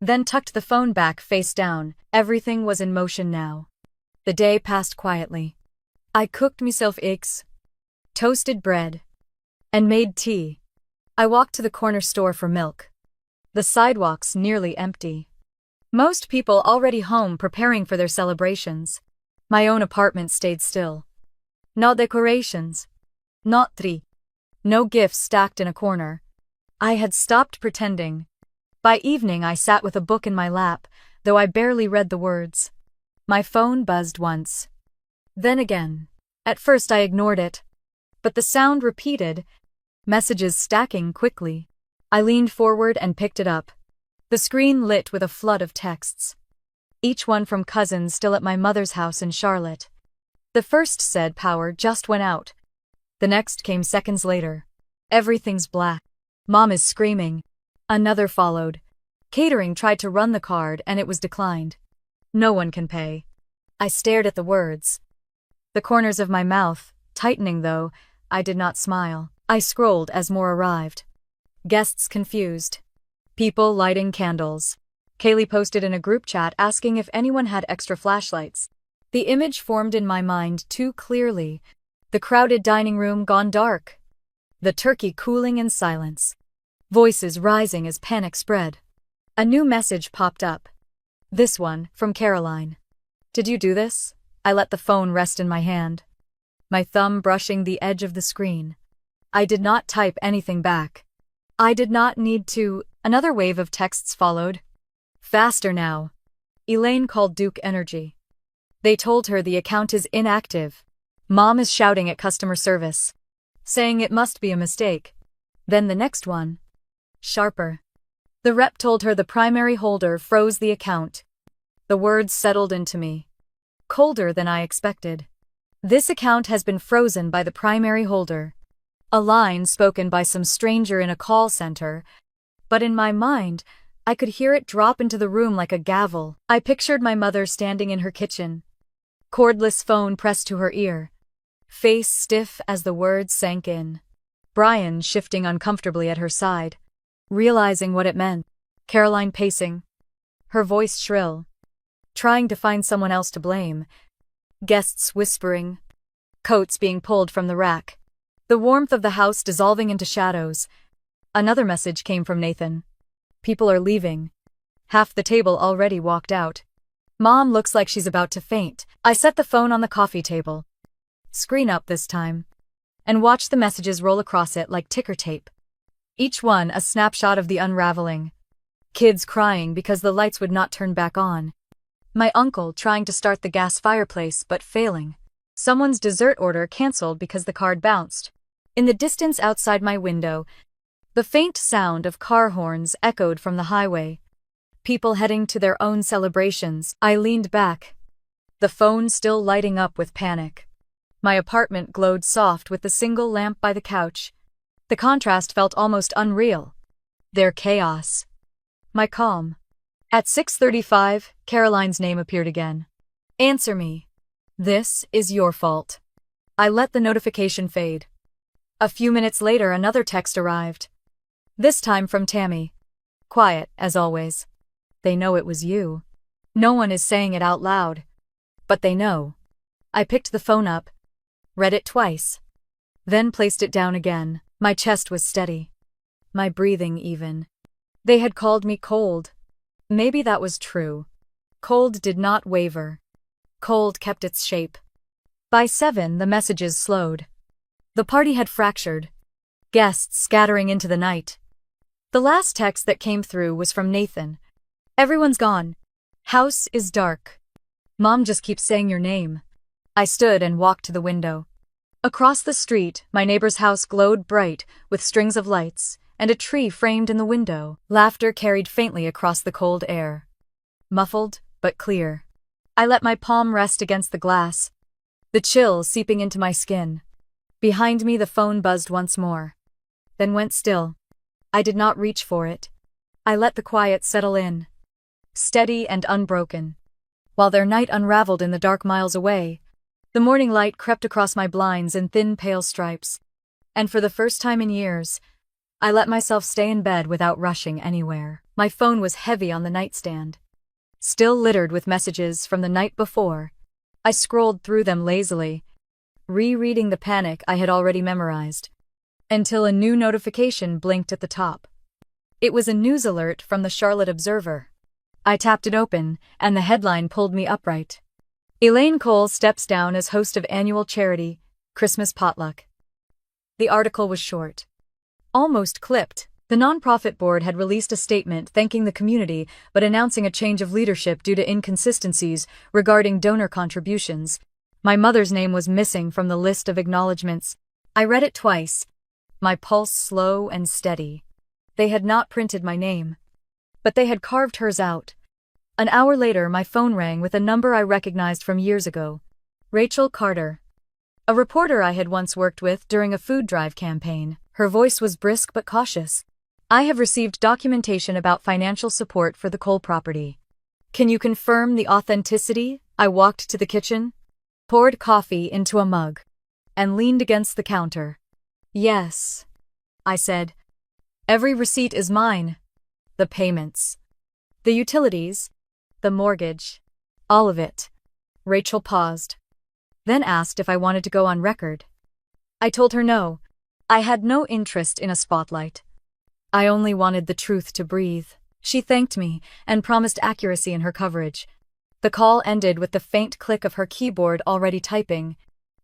then tucked the phone back face down. Everything was in motion now. The day passed quietly. I cooked myself eggs, toasted bread, and made tea. I walked to the corner store for milk. The sidewalks nearly empty. Most people already home preparing for their celebrations. My own apartment stayed still. No decorations. Not tree. No gifts stacked in a corner. I had stopped pretending. By evening I sat with a book in my lap, though I barely read the words. My phone buzzed once. Then again. At first I ignored it. But the sound repeated, messages stacking quickly. I leaned forward and picked it up. The screen lit with a flood of texts. Each one from cousins still at my mother's house in Charlotte. The first said power just went out. The next came seconds later. Everything's black. Mom is screaming. Another followed. Catering tried to run the card and it was declined. No one can pay. I stared at the words. The corners of my mouth, tightening though, I did not smile. I scrolled as more arrived. Guests confused. People lighting candles. Kaylee posted in a group chat asking if anyone had extra flashlights. The image formed in my mind too clearly. The crowded dining room gone dark. The turkey cooling in silence. Voices rising as panic spread. A new message popped up. This one, from Caroline. Did you do this? I let the phone rest in my hand, my thumb brushing the edge of the screen. I did not type anything back. I did not need to. Another wave of texts followed. Faster now. Elaine called Duke Energy. They told her the account is inactive. Mom is shouting at customer service, saying it must be a mistake. Then the next one. Sharper. The rep told her the primary holder froze the account. The words settled into me. Colder than I expected. This account has been frozen by the primary holder. A line spoken by some stranger in a call center. But in my mind, I could hear it drop into the room like a gavel. I pictured my mother standing in her kitchen. Cordless phone pressed to her ear. Face stiff as the words sank in. Brian shifting uncomfortably at her side. Realizing what it meant. Caroline pacing. Her voice shrill. Trying to find someone else to blame. Guests whispering. Coats being pulled from the rack. The warmth of the house dissolving into shadows. Another message came from Nathan. People are leaving. Half the table already walked out. Mom looks like she's about to faint. I set the phone on the coffee table. Screen up this time. And watched the messages roll across it like ticker tape. Each one a snapshot of the unraveling. Kids crying because the lights would not turn back on. My uncle trying to start the gas fireplace but failing. Someone's dessert order canceled because the card bounced. In the distance outside my window, the faint sound of car horns echoed from the highway. People heading to their own celebrations. I leaned back, the phone still lighting up with panic. My apartment glowed soft with the single lamp by the couch. The contrast felt almost unreal. Their chaos. My calm. At 6:35, Caroline's name appeared again. Answer me. This is your fault. I let the notification fade. A few minutes later, another text arrived. This time from Tammy. Quiet, as always. They know it was you. No one is saying it out loud. But they know. I picked the phone up, read it twice, then placed it down again. My chest was steady. My breathing even. They had called me cold. Maybe that was true. Cold did not waver. Cold kept its shape. By 7, the messages slowed. The party had fractured. Guests scattering into the night. The last text that came through was from Nathan. Everyone's gone. House is dark. Mom just keeps saying your name. I stood and walked to the window. Across the street, my neighbor's house glowed bright with strings of lights, and a tree framed in the window. Laughter carried faintly across the cold air. Muffled, but clear. I let my palm rest against the glass, the chill seeping into my skin. Behind me the phone buzzed once more, then went still. I did not reach for it. I let the quiet settle in, steady and unbroken. While their night unraveled in the dark miles away, the morning light crept across my blinds in thin pale stripes. And for the first time in years, I let myself stay in bed without rushing anywhere. My phone was heavy on the nightstand, still littered with messages from the night before. I scrolled through them lazily, rereading the panic I had already memorized, until a new notification blinked at the top. It was a news alert from the Charlotte Observer. I tapped it open, and the headline pulled me upright. Elaine Cole steps down as host of annual charity, Christmas potluck. The article was short, almost clipped. The nonprofit board had released a statement thanking the community but announcing a change of leadership due to inconsistencies regarding donor contributions. My mother's name was missing from the list of acknowledgments. I read it twice, my pulse slow and steady. They had not printed my name, but they had carved hers out. An hour later, my phone rang with a number I recognized from years ago. Rachel Carter, a reporter I had once worked with during a food drive campaign. Her voice was brisk but cautious. I have received documentation about financial support for the Cole property. Can you confirm the authenticity? I walked to the kitchen, poured coffee into a mug, and leaned against the counter. Yes, I said. Every receipt is mine. The payments, the utilities, the mortgage, all of it. Rachel paused, then asked if I wanted to go on record. I told her no. I had no interest in a spotlight. I only wanted the truth to breathe. She thanked me and promised accuracy in her coverage. The call ended with the faint click of her keyboard already typing.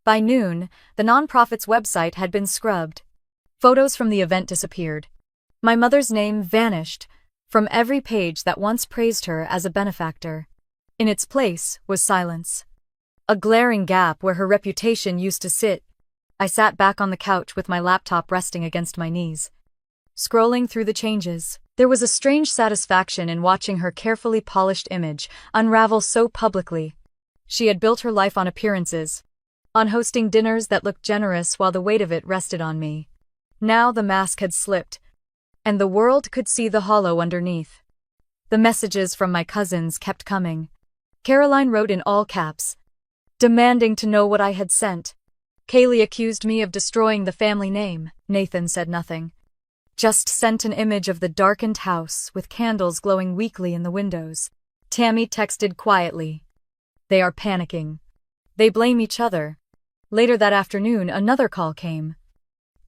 By noon, the nonprofit's website had been scrubbed. Photos from the event disappeared. My mother's name vanished from every page that once praised her as a benefactor. In its place was silence, a glaring gap where her reputation used to sit. I sat back on the couch with my laptop resting against my knees, scrolling through the changes. There was a strange satisfaction in watching her carefully polished image unravel so publicly. She had built her life on appearances, on hosting dinners that looked generous while the weight of it rested on me. Now the mask had slipped, and the world could see the hollow underneath. The messages from my cousins kept coming. Caroline wrote in all caps, demanding to know what I had sent. Kaylee accused me of destroying the family name. Nathan said nothing, just sent an image of the darkened house with candles glowing weakly in the windows. Tammy texted quietly, they are panicking. They blame each other. Later that afternoon, another call came.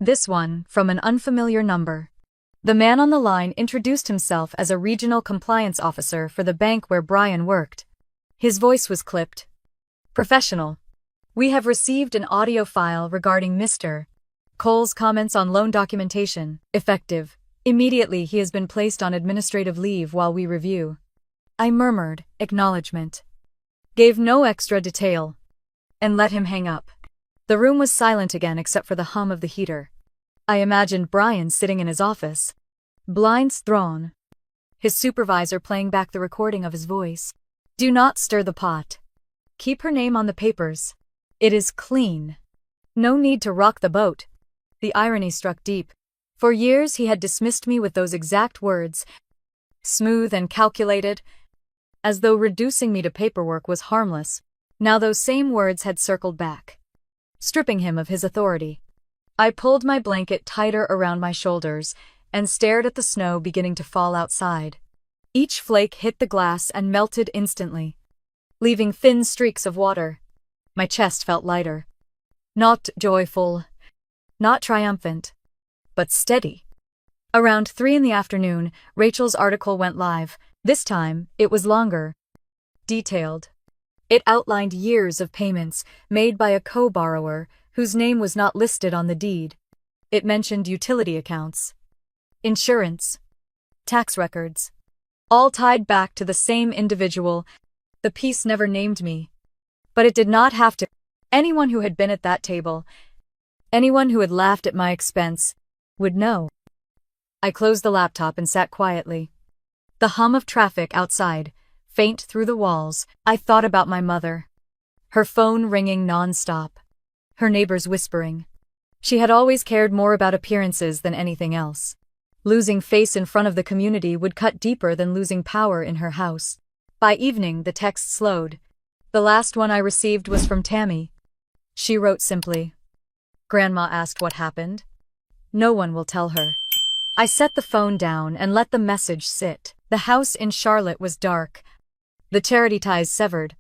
This one from an unfamiliar number. The man on the line introduced himself as a regional compliance officer for the bank where Brian worked. His voice was clipped, professional. We have received an audio file regarding Mr. Cole's comments on loan documentation. Effective. Immediately he has been placed on administrative leave while we review. I murmured acknowledgement, gave no extra detail, and let him hang up. The room was silent again except for the hum of the heater. I imagined Brian sitting in his office, blinds drawn, his supervisor playing back the recording of his voice. Do not stir the pot. Keep her name on the papers. It is clean. No need to rock the boat. The irony struck deep. For years he had dismissed me with those exact words, smooth and calculated, as though reducing me to paperwork was harmless. Now those same words had circled back, stripping him of his authority. I pulled my blanket tighter around my shoulders and stared at the snow beginning to fall outside. Each flake hit the glass and melted instantly, leaving thin streaks of water. My chest felt lighter. Not joyful, not triumphant, but steady. Around 3 p.m, Rachel's article went live. This time, it was longer, detailed. It outlined years of payments made by a co-borrower whose name was not listed on the deed. It mentioned utility accounts, insurance, tax records, all tied back to the same individual. The piece never named me, but it did not have to. Anyone who had been at that table, anyone who had laughed at my expense, would know. I closed the laptop and sat quietly. The hum of traffic outside faint through the walls, I thought about my mother. Her phone ringing non-stop. Her neighbors whispering. She had always cared more about appearances than anything else. Losing face in front of the community would cut deeper than losing power in her house. By evening, the text slowed. The last one I received was from Tammy. She wrote simply. Grandma asked what happened. No one will tell her. I set the phone down and let the message sit. The house in Charlotte was dark. The charity ties severed.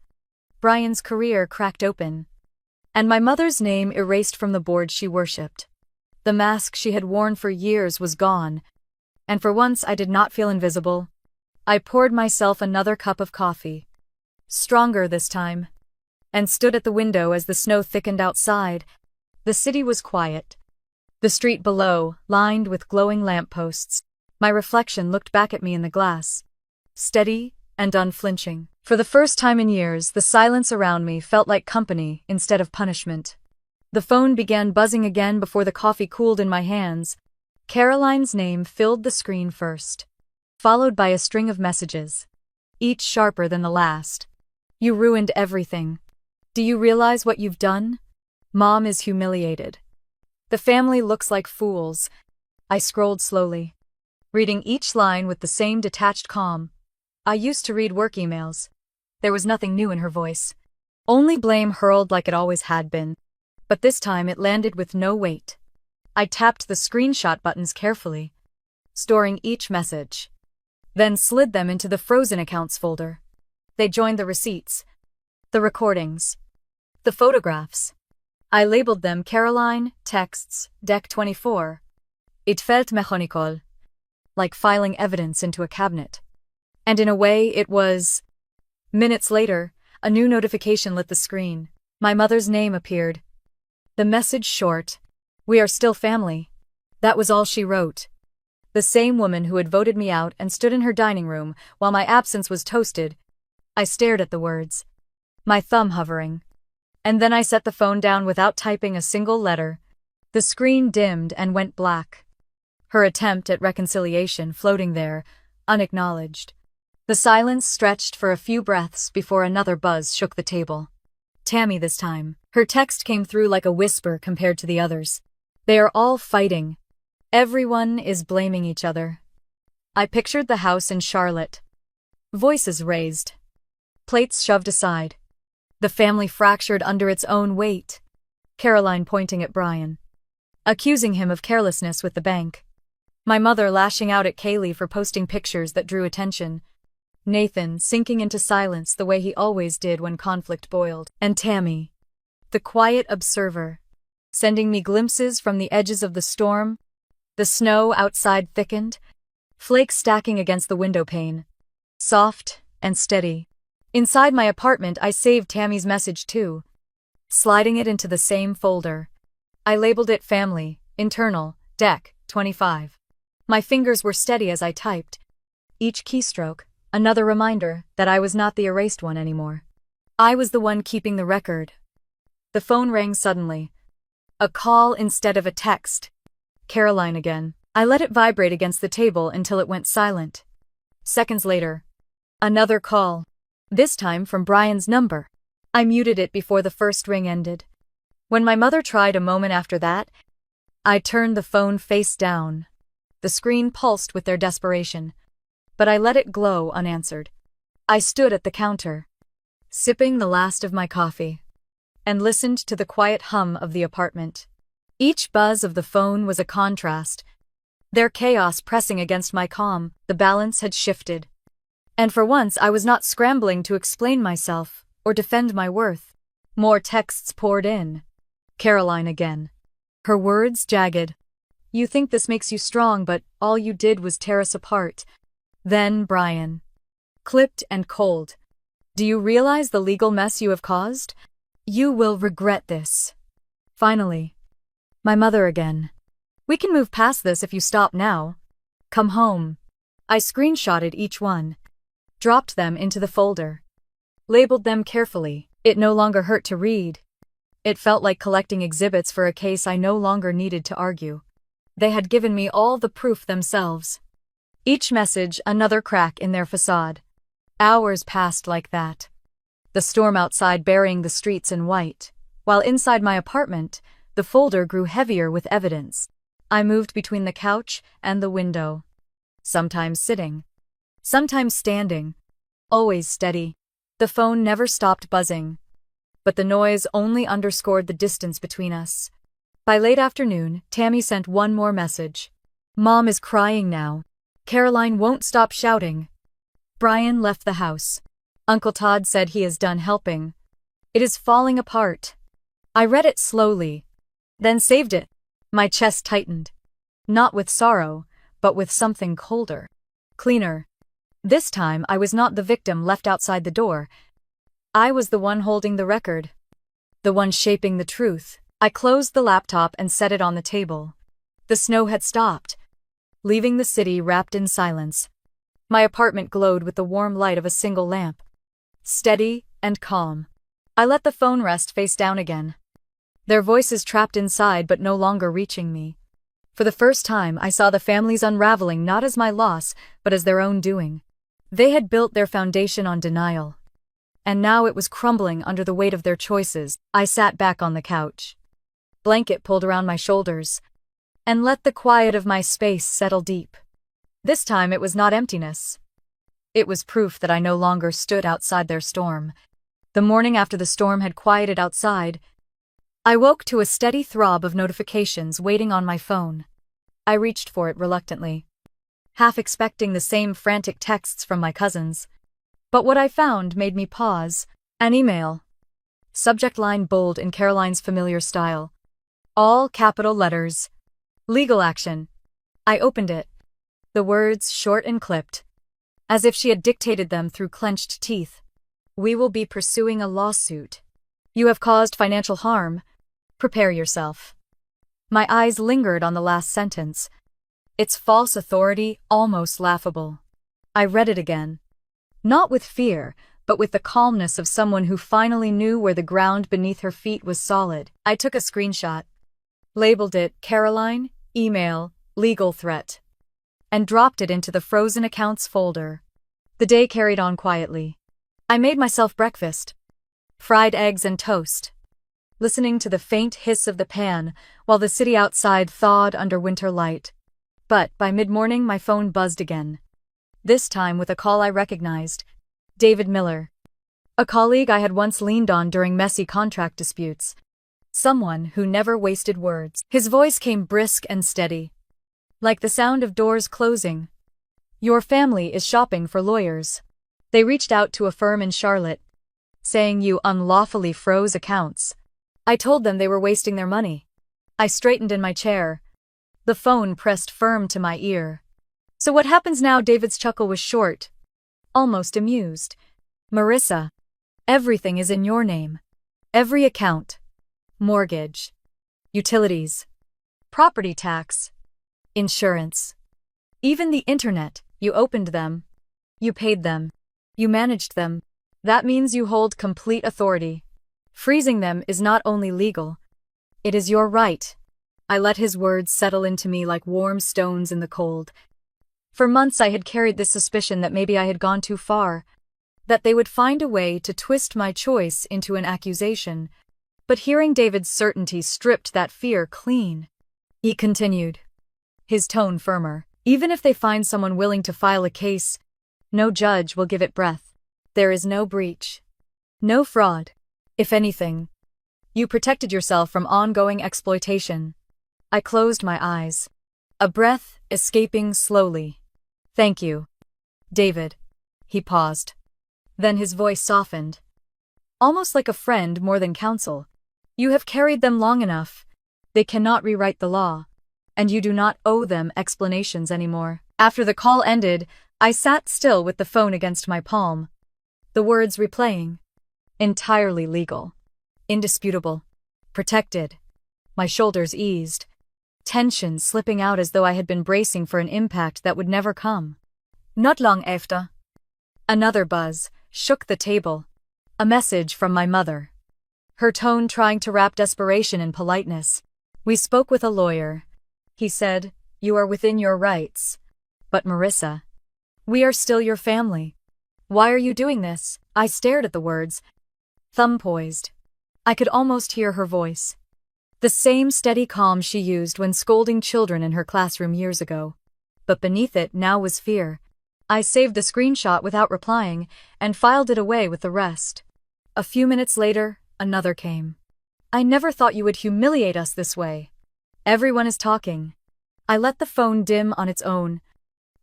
Brian's career cracked open. And my mother's name erased from the board she worshipped. The mask she had worn for years was gone. And for once I did not feel invisible. I poured myself another cup of coffee. Stronger this time. And stood at the window as the snow thickened outside. The city was quiet. The street below, lined with glowing lampposts. My reflection looked back at me in the glass. Steady and unflinching. For the first time in years, the silence around me felt like company instead of punishment. The phone began buzzing again before the coffee cooled in my hands. Caroline's name filled the screen first, followed by a string of messages, each sharper than the last. You ruined everything. Do you realize what you've done? Mom is humiliated. The family looks like fools. I scrolled slowly, reading each line with the same detached calm. I used to read work emails. There was nothing new in her voice. Only blame hurled like it always had been. But this time it landed with no weight. I tapped the screenshot buttons carefully, storing each message. Then slid them into the frozen accounts folder. They joined the receipts, the recordings, the photographs. I labeled them Caroline, Texts, Deck 24. It felt mechanical, like filing evidence into a cabinet. And in a way, it was. Minutes later, a new notification lit the screen. My mother's name appeared. The message short. We are still family. That was all she wrote. The same woman who had voted me out and stood in her dining room while my absence was toasted. I stared at the words, my thumb hovering. And then I set the phone down without typing a single letter. The screen dimmed and went black. Her attempt at reconciliation floating there, unacknowledged. The silence stretched for a few breaths before another buzz shook the table. Tammy this time. Her text came through like a whisper compared to the others. They are all fighting. Everyone is blaming each other. I pictured the house in Charlotte. Voices raised. Plates shoved aside. The family fractured under its own weight. Caroline pointing at Brian, accusing him of carelessness with the bank. My mother lashing out at Kaylee for posting pictures that drew attention. Nathan sinking into silence the way he always did when conflict boiled. And Tammy, the quiet observer, sending me glimpses from the edges of the storm. The snow outside thickened, flakes stacking against the window pane. Soft and steady. Inside my apartment, I saved Tammy's message too, sliding it into the same folder. I labeled it Family, Internal, Deck 25. My fingers were steady as I typed. Each keystroke, another reminder that I was not the erased one anymore. I was the one keeping the record. The phone rang suddenly. A call instead of a text. Caroline again. I let it vibrate against the table until it went silent. Seconds later, another call. This time from Brian's number. I muted it before the first ring ended. When my mother tried a moment after that, I turned the phone face down. The screen pulsed with their desperation, but I let it glow unanswered. I stood at the counter, sipping the last of my coffee, and listened to the quiet hum of the apartment. Each buzz of the phone was a contrast, their chaos pressing against my calm. The balance had shifted. And for once I was not scrambling to explain myself or defend my worth. More texts poured in. Caroline again. Her words jagged. You think this makes you strong, but all you did was tear us apart. Then Brian. Clipped and cold. Do you realize the legal mess you have caused? You will regret this. Finally. My mother again. We can move past this if you stop now. Come home. I screenshotted each one. Dropped them into the folder. Labeled them carefully. It no longer hurt to read. It felt like collecting exhibits for a case I no longer needed to argue. They had given me all the proof themselves. Each message another crack in their facade. Hours passed like that, the storm outside burying the streets in white, while inside my apartment, the folder grew heavier with evidence. I moved between the couch and the window, sometimes sitting, sometimes standing, always steady. The phone never stopped buzzing, but the noise only underscored the distance between us. By late afternoon, Tammy sent one more message. Mom is crying now. Caroline won't stop shouting. Brian left the house. Uncle Todd said he is done helping. It is falling apart. I read it slowly, then saved it. My chest tightened. Not with sorrow, but with something colder, cleaner. This time I was not the victim left outside the door. I was the one holding the record, the one shaping the truth. I closed the laptop and set it on the table. The snow had stopped, leaving the city wrapped in silence. My apartment glowed with the warm light of a single lamp, steady and calm. I let the phone rest face down again. Their voices trapped inside but no longer reaching me. For the first time, I saw the family's unraveling not as my loss, but as their own doing. They had built their foundation on denial, and now it was crumbling under the weight of their choices. I sat back on the couch, blanket pulled around my shoulders, and let the quiet of my space settle deep. This time it was not emptiness. It was proof that I no longer stood outside their storm. The morning after the storm had quieted outside, I woke to a steady throb of notifications waiting on my phone. I reached for it reluctantly, half expecting the same frantic texts from my cousins. But what I found made me pause. An email. Subject line bold in Caroline's familiar style. All capital letters. Legal action. I opened it. The words short and clipped, as if she had dictated them through clenched teeth. We will be pursuing a lawsuit. You have caused financial harm. Prepare yourself. My eyes lingered on the last sentence, its false authority almost laughable. I read it again. Not with fear, but with the calmness of someone who finally knew where the ground beneath her feet was solid. I took a screenshot, labeled it Caroline, email, legal threat, and dropped it into the frozen accounts folder. The day carried on quietly. I made myself breakfast, fried eggs and toast, listening to the faint hiss of the pan while the city outside thawed under winter light. But by mid-morning my phone buzzed again, this time with a call I recognized. David Miller, a colleague I had once leaned on during messy contract disputes, someone who never wasted words. His voice came brisk and steady, like the sound of doors closing. Your family is shopping for lawyers. They reached out to a firm in Charlotte, saying you unlawfully froze accounts. I told them they were wasting their money. I straightened in my chair, the phone pressed firm to my ear. So what happens now? David's chuckle was short, almost amused. Marissa, everything is in your name. Every account, mortgage, utilities, property tax, insurance, even the internet. You opened them, you paid them, you managed them. That means you hold complete authority. Freezing them is not only legal, it is your right. I let his words settle into me like warm stones in the cold. For months I had carried this suspicion that maybe I had gone too far, that they would find a way to twist my choice into an accusation. But hearing David's certainty stripped that fear clean. He continued, his tone firmer. Even if they find someone willing to file a case, no judge will give it breath. There is no breach, no fraud. If anything, you protected yourself from ongoing exploitation. I closed my eyes, a breath escaping slowly. Thank you, David. He paused. Then his voice softened, almost like a friend more than counsel. You have carried them long enough. They cannot rewrite the law, and you do not owe them explanations anymore. After the call ended, I sat still with the phone against my palm, the words replaying. Entirely legal, indisputable, protected. My shoulders eased, tension slipping out as though I had been bracing for an impact that would never come. Not long after, another buzz shook the table. A message from my mother, her tone trying to wrap desperation in politeness. We spoke with a lawyer. He said, you are within your rights. But Marissa, we are still your family. Why are you doing this? I stared at the words, thumb poised. I could almost hear her voice. The same steady calm she used when scolding children in her classroom years ago. But beneath it now was fear. I saved the screenshot without replying and filed it away with the rest. A few minutes later, another came. I never thought you would humiliate us this way. Everyone is talking. I let the phone dim on its own,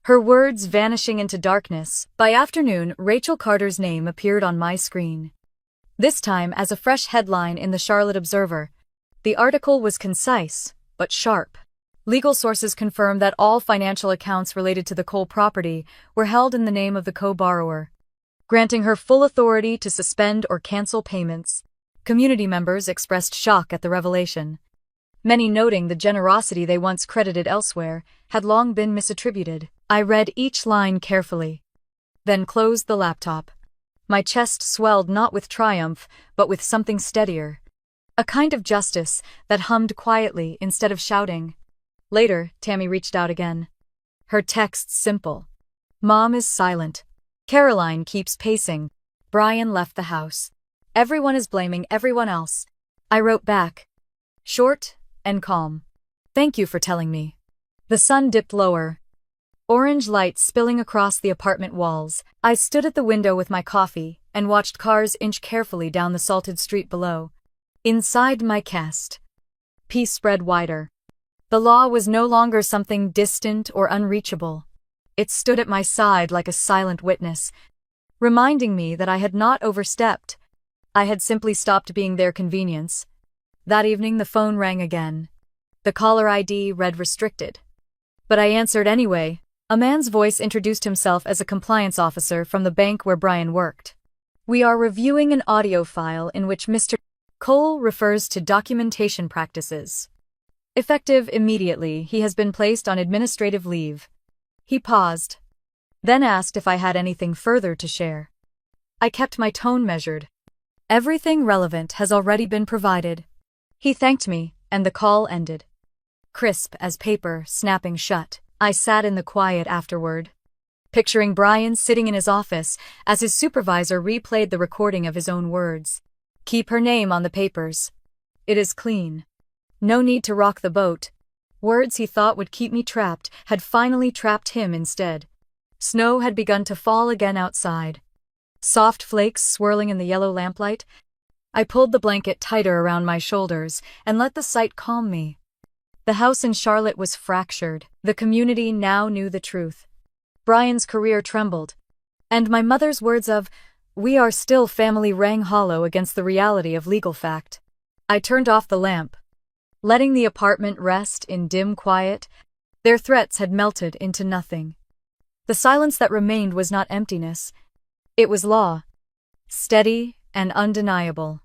her words vanishing into darkness. By afternoon, Rachel Carter's name appeared on my screen. This time as a fresh headline in the Charlotte Observer. The article was concise, but sharp. Legal sources confirmed that all financial accounts related to the Cole property were held in the name of the co-borrower, granting her full authority to suspend or cancel payments. Community members expressed shock at the revelation, many noting the generosity they once credited elsewhere had long been misattributed. I read each line carefully, then closed the laptop. My chest swelled not with triumph, but with something steadier. A kind of justice that hummed quietly instead of shouting. Later, Tammy reached out again. Her texts simple. Mom is silent. Caroline keeps pacing. Brian left the house. Everyone is blaming everyone else. I wrote back, short and calm. Thank you for telling me. The sun dipped lower, orange light spilling across the apartment walls. I stood at the window with my coffee and watched cars inch carefully down the salted street below. Inside my chest, peace spread wider. The law was no longer something distant or unreachable. It stood at my side like a silent witness, reminding me that I had not overstepped. I had simply stopped being their convenience. That evening the phone rang again. The caller ID read restricted. But I answered anyway. A man's voice introduced himself as a compliance officer from the bank where Brian worked. We are reviewing an audio file in which Mr. Cole refers to documentation practices. Effective immediately, he has been placed on administrative leave. He paused, then asked if I had anything further to share. I kept my tone measured. Everything relevant has already been provided. He thanked me, and the call ended. Crisp as paper, snapping shut. I sat in the quiet afterward, picturing Brian sitting in his office as his supervisor replayed the recording of his own words. Keep her name on the papers. It is clean. No need to rock the boat. Words he thought would keep me trapped had finally trapped him instead. Snow had begun to fall again outside. Soft flakes swirling in the yellow lamplight. I pulled the blanket tighter around my shoulders and let the sight calm me. The house in Charlotte was fractured. The community now knew the truth. Brian's career trembled. And my mother's words of, "We are still family," rang hollow against the reality of legal fact. I turned off the lamp, letting the apartment rest in dim quiet. Their threats had melted into nothing. The silence that remained was not emptiness. It was law. Steady and undeniable.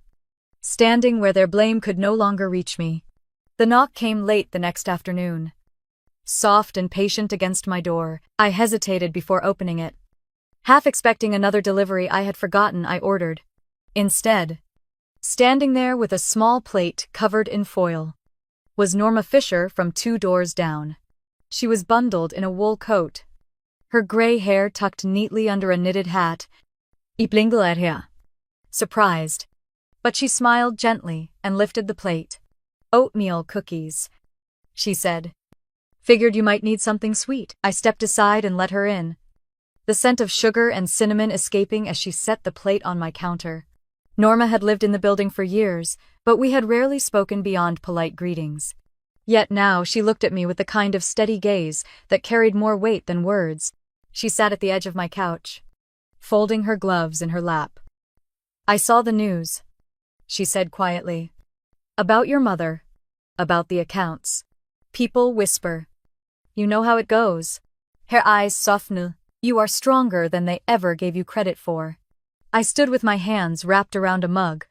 Standing where their blame could no longer reach me. The knock came late the next afternoon. Soft and patient against my door, I hesitated before opening it. Half expecting another delivery I had forgotten, I ordered. Instead, standing there with a small plate covered in foil, was Norma Fisher from 2 doors down. She was bundled in a wool coat, her gray hair tucked neatly under a knitted hat. "Ich blingle her," surprised, but she smiled gently and lifted the plate. "Oatmeal cookies," she said. "Figured you might need something sweet." I stepped aside and let her in, the scent of sugar and cinnamon escaping as she set the plate on my counter. Norma had lived in the building for years, but we had rarely spoken beyond polite greetings. Yet now she looked at me with the kind of steady gaze that carried more weight than words. She sat at the edge of my couch, folding her gloves in her lap. "I saw the news," she said quietly. "About your mother. About the accounts. People whisper. You know how it goes." Her eyes softened. "You are stronger than they ever gave you credit for." I stood with my hands wrapped around a mug,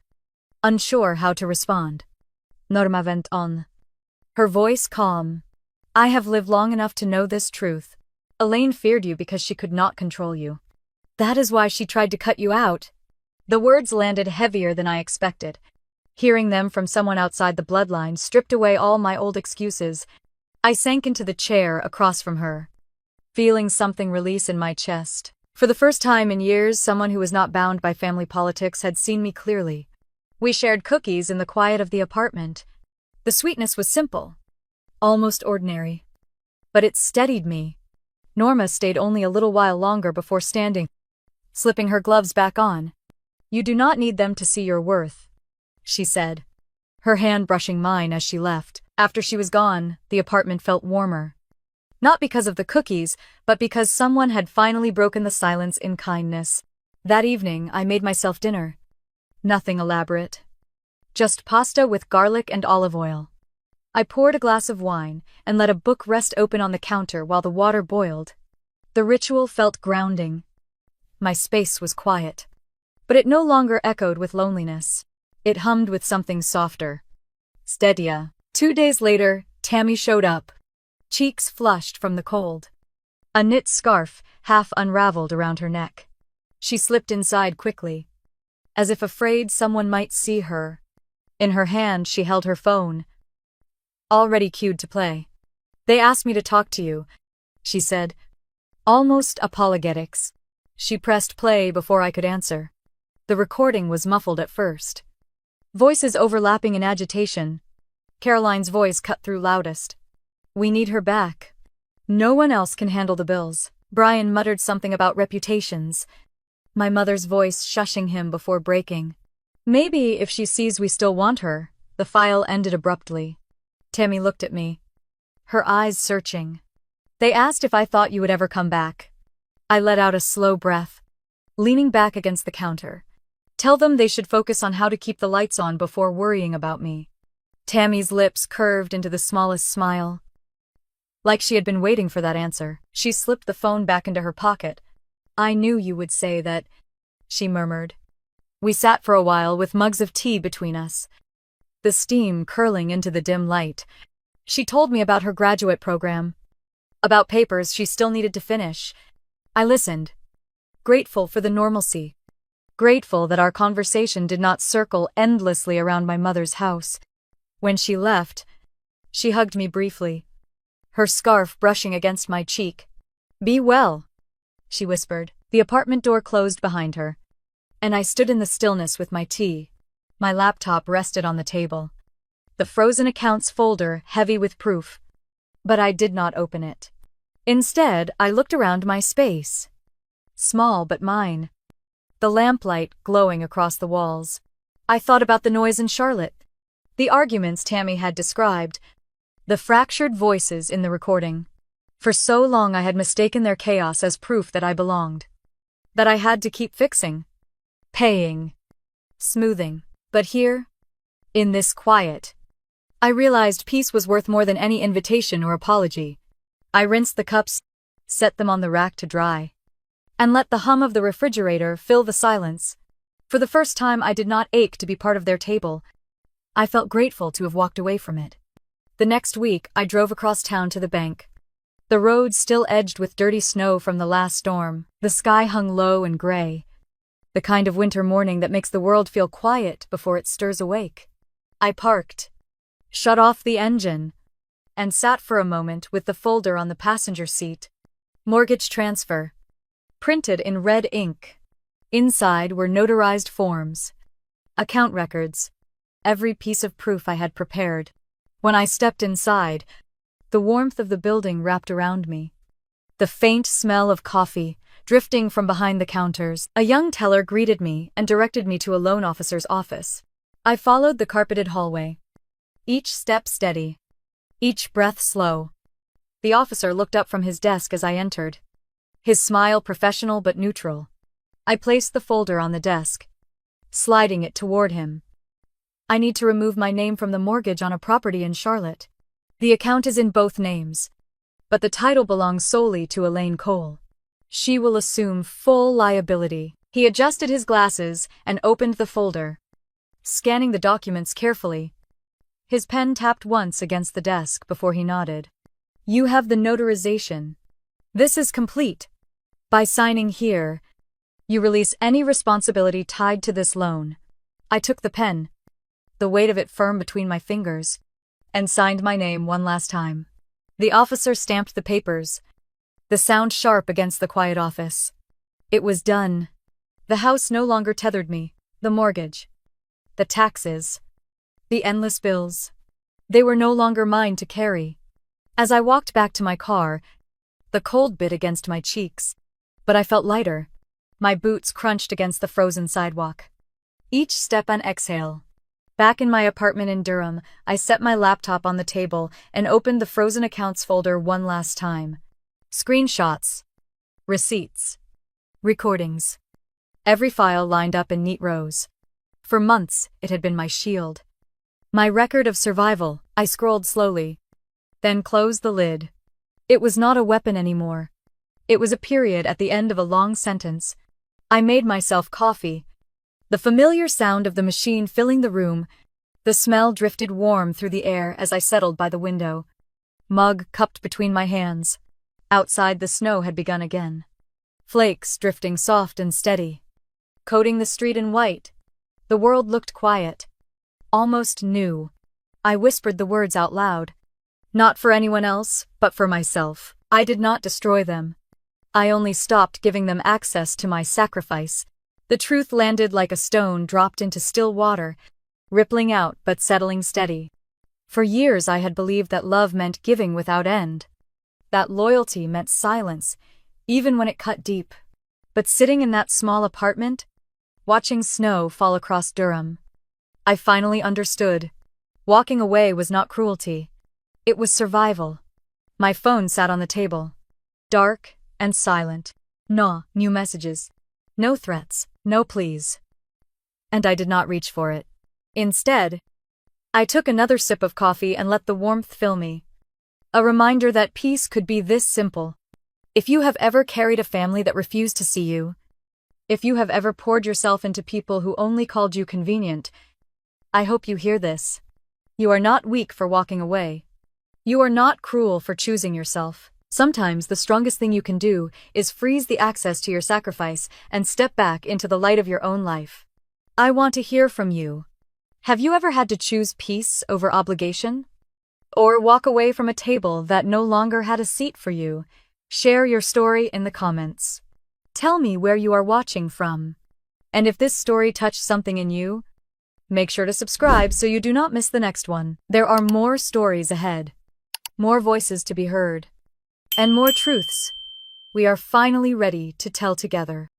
unsure how to respond. Norma went on, her voice calm. "I have lived long enough to know this truth. Elaine feared you because she could not control you. That is why she tried to cut you out." The words landed heavier than I expected. Hearing them from someone outside the bloodline stripped away all my old excuses. I sank into the chair across from her, feeling something release in my chest. For the first time in years, someone who was not bound by family politics had seen me clearly. We shared cookies in the quiet of the apartment. The sweetness was simple, almost ordinary. But it steadied me. Norma stayed only a little while longer before standing, slipping her gloves back on. "You do not need them to see your worth," she said, her hand brushing mine as she left. After she was gone, the apartment felt warmer. Not because of the cookies, but because someone had finally broken the silence in kindness. That evening, I made myself dinner. Nothing elaborate. Just pasta with garlic and olive oil. I poured a glass of wine and let a book rest open on the counter while the water boiled. The ritual felt grounding. My space was quiet. But it no longer echoed with loneliness. It hummed with something softer. Steadia. 2 days later, Tammy showed up. Cheeks flushed from the cold. A knit scarf half unraveled around her neck. She slipped inside quickly, as if afraid someone might see her. In her hand she held her phone, already cued to play. "They asked me to talk to you," she said, almost apologetics. She pressed play before I could answer. The recording was muffled at first. Voices overlapping in agitation. Caroline's voice cut through loudest. "We need her back. No one else can handle the bills." Brian muttered something about reputations. My mother's voice shushing him before breaking. "Maybe if she sees we still want her." The file ended abruptly. Tammy looked at me, her eyes searching. "They asked if I thought you would ever come back." I let out a slow breath, leaning back against the counter. "Tell them they should focus on how to keep the lights on before worrying about me." Tammy's lips curved into the smallest smile. Like she had been waiting for that answer. She slipped the phone back into her pocket. "I knew you would say that," she murmured. We sat for a while with mugs of tea between us, the steam curling into the dim light. She told me about her graduate program, about papers she still needed to finish. I listened, grateful for the normalcy, grateful that our conversation did not circle endlessly around my mother's house. When she left, she hugged me briefly, her scarf brushing against my cheek. "Be well," she whispered. The apartment door closed behind her, and I stood in the stillness with my tea. My laptop rested on the table, the frozen accounts folder heavy with proof. But I did not open it. Instead, I looked around my space. Small but mine. The lamplight glowing across the walls. I thought about the noise in Charlotte, the arguments Tammy had described, the fractured voices in the recording. For so long I had mistaken their chaos as proof that I belonged, that I had to keep fixing, paying, smoothing. But here, in this quiet, I realized peace was worth more than any invitation or apology. I rinsed the cups, set them on the rack to dry, and let the hum of the refrigerator fill the silence. For the first time, I did not ache to be part of their table. I felt grateful to have walked away from it. The next week, I drove across town to the bank. The road still edged with dirty snow from the last storm. The sky hung low and gray, the kind of winter morning that makes the world feel quiet before it stirs awake. I parked, shut off the engine, and sat for a moment with the folder on the passenger seat. Mortgage transfer, printed in red ink. Inside were notarized forms, account records, every piece of proof I had prepared. When I stepped inside, the warmth of the building wrapped around me. The faint smell of coffee, drifting from behind the counters. A young teller greeted me and directed me to a loan officer's office. I followed the carpeted hallway, each step steady, each breath slow. The officer looked up from his desk as I entered, his smile professional but neutral. I placed the folder on the desk, sliding it toward him. "I need to remove my name from the mortgage on a property in Charlotte. The account is in both names, but the title belongs solely to Elaine Cole. She will assume full liability." He adjusted his glasses and opened the folder, scanning the documents carefully. His pen tapped once against the desk before he nodded. "You have the notarization. This is complete. By signing here, you release any responsibility tied to this loan." I took the pen, the weight of it firm between my fingers, and signed my name one last time. The officer stamped the papers, the sound sharp against the quiet office. It was done. The house no longer tethered me. The mortgage. The taxes. The endless bills. They were no longer mine to carry. As I walked back to my car, the cold bit against my cheeks. But I felt lighter. My boots crunched against the frozen sidewalk. Each step an exhale. Back in my apartment in Durham, I set my laptop on the table and opened the frozen accounts folder one last time. Screenshots. Receipts. Recordings. Every file lined up in neat rows. For months, it had been my shield. My record of survival. I scrolled slowly. Then closed the lid. It was not a weapon anymore. It was a period at the end of a long sentence. I made myself coffee. The familiar sound of the machine filling the room. The smell drifted warm through the air as I settled by the window. Mug cupped between my hands. Outside, the snow had begun again. Flakes drifting soft and steady. Coating the street in white. The world looked quiet. Almost new. I whispered the words out loud. Not for anyone else, but for myself. I did not destroy them. I only stopped giving them access to my sacrifice. The truth landed like a stone dropped into still water, rippling out but settling steady. For years I had believed that love meant giving without end. That loyalty meant silence, even when it cut deep. But sitting in that small apartment, watching snow fall across Durham, I finally understood. Walking away was not cruelty. It was survival. My phone sat on the table. Dark and silent. No new messages. No threats. No pleas. And I did not reach for it. Instead, I took another sip of coffee and let the warmth fill me. A reminder that peace could be this simple. If you have ever carried a family that refused to see you, if you have ever poured yourself into people who only called you convenient, I hope you hear this. You are not weak for walking away. You are not cruel for choosing yourself. Sometimes the strongest thing you can do is freeze the access to your sacrifice and step back into the light of your own life. I want to hear from you. Have you ever had to choose peace over obligation? Or walk away from a table that no longer had a seat for you? Share your story in the comments. Tell me where you are watching from. And if this story touched something in you, make sure to subscribe so you do not miss the next one. There are more stories ahead. More voices to be heard. And more truths we are finally ready to tell together.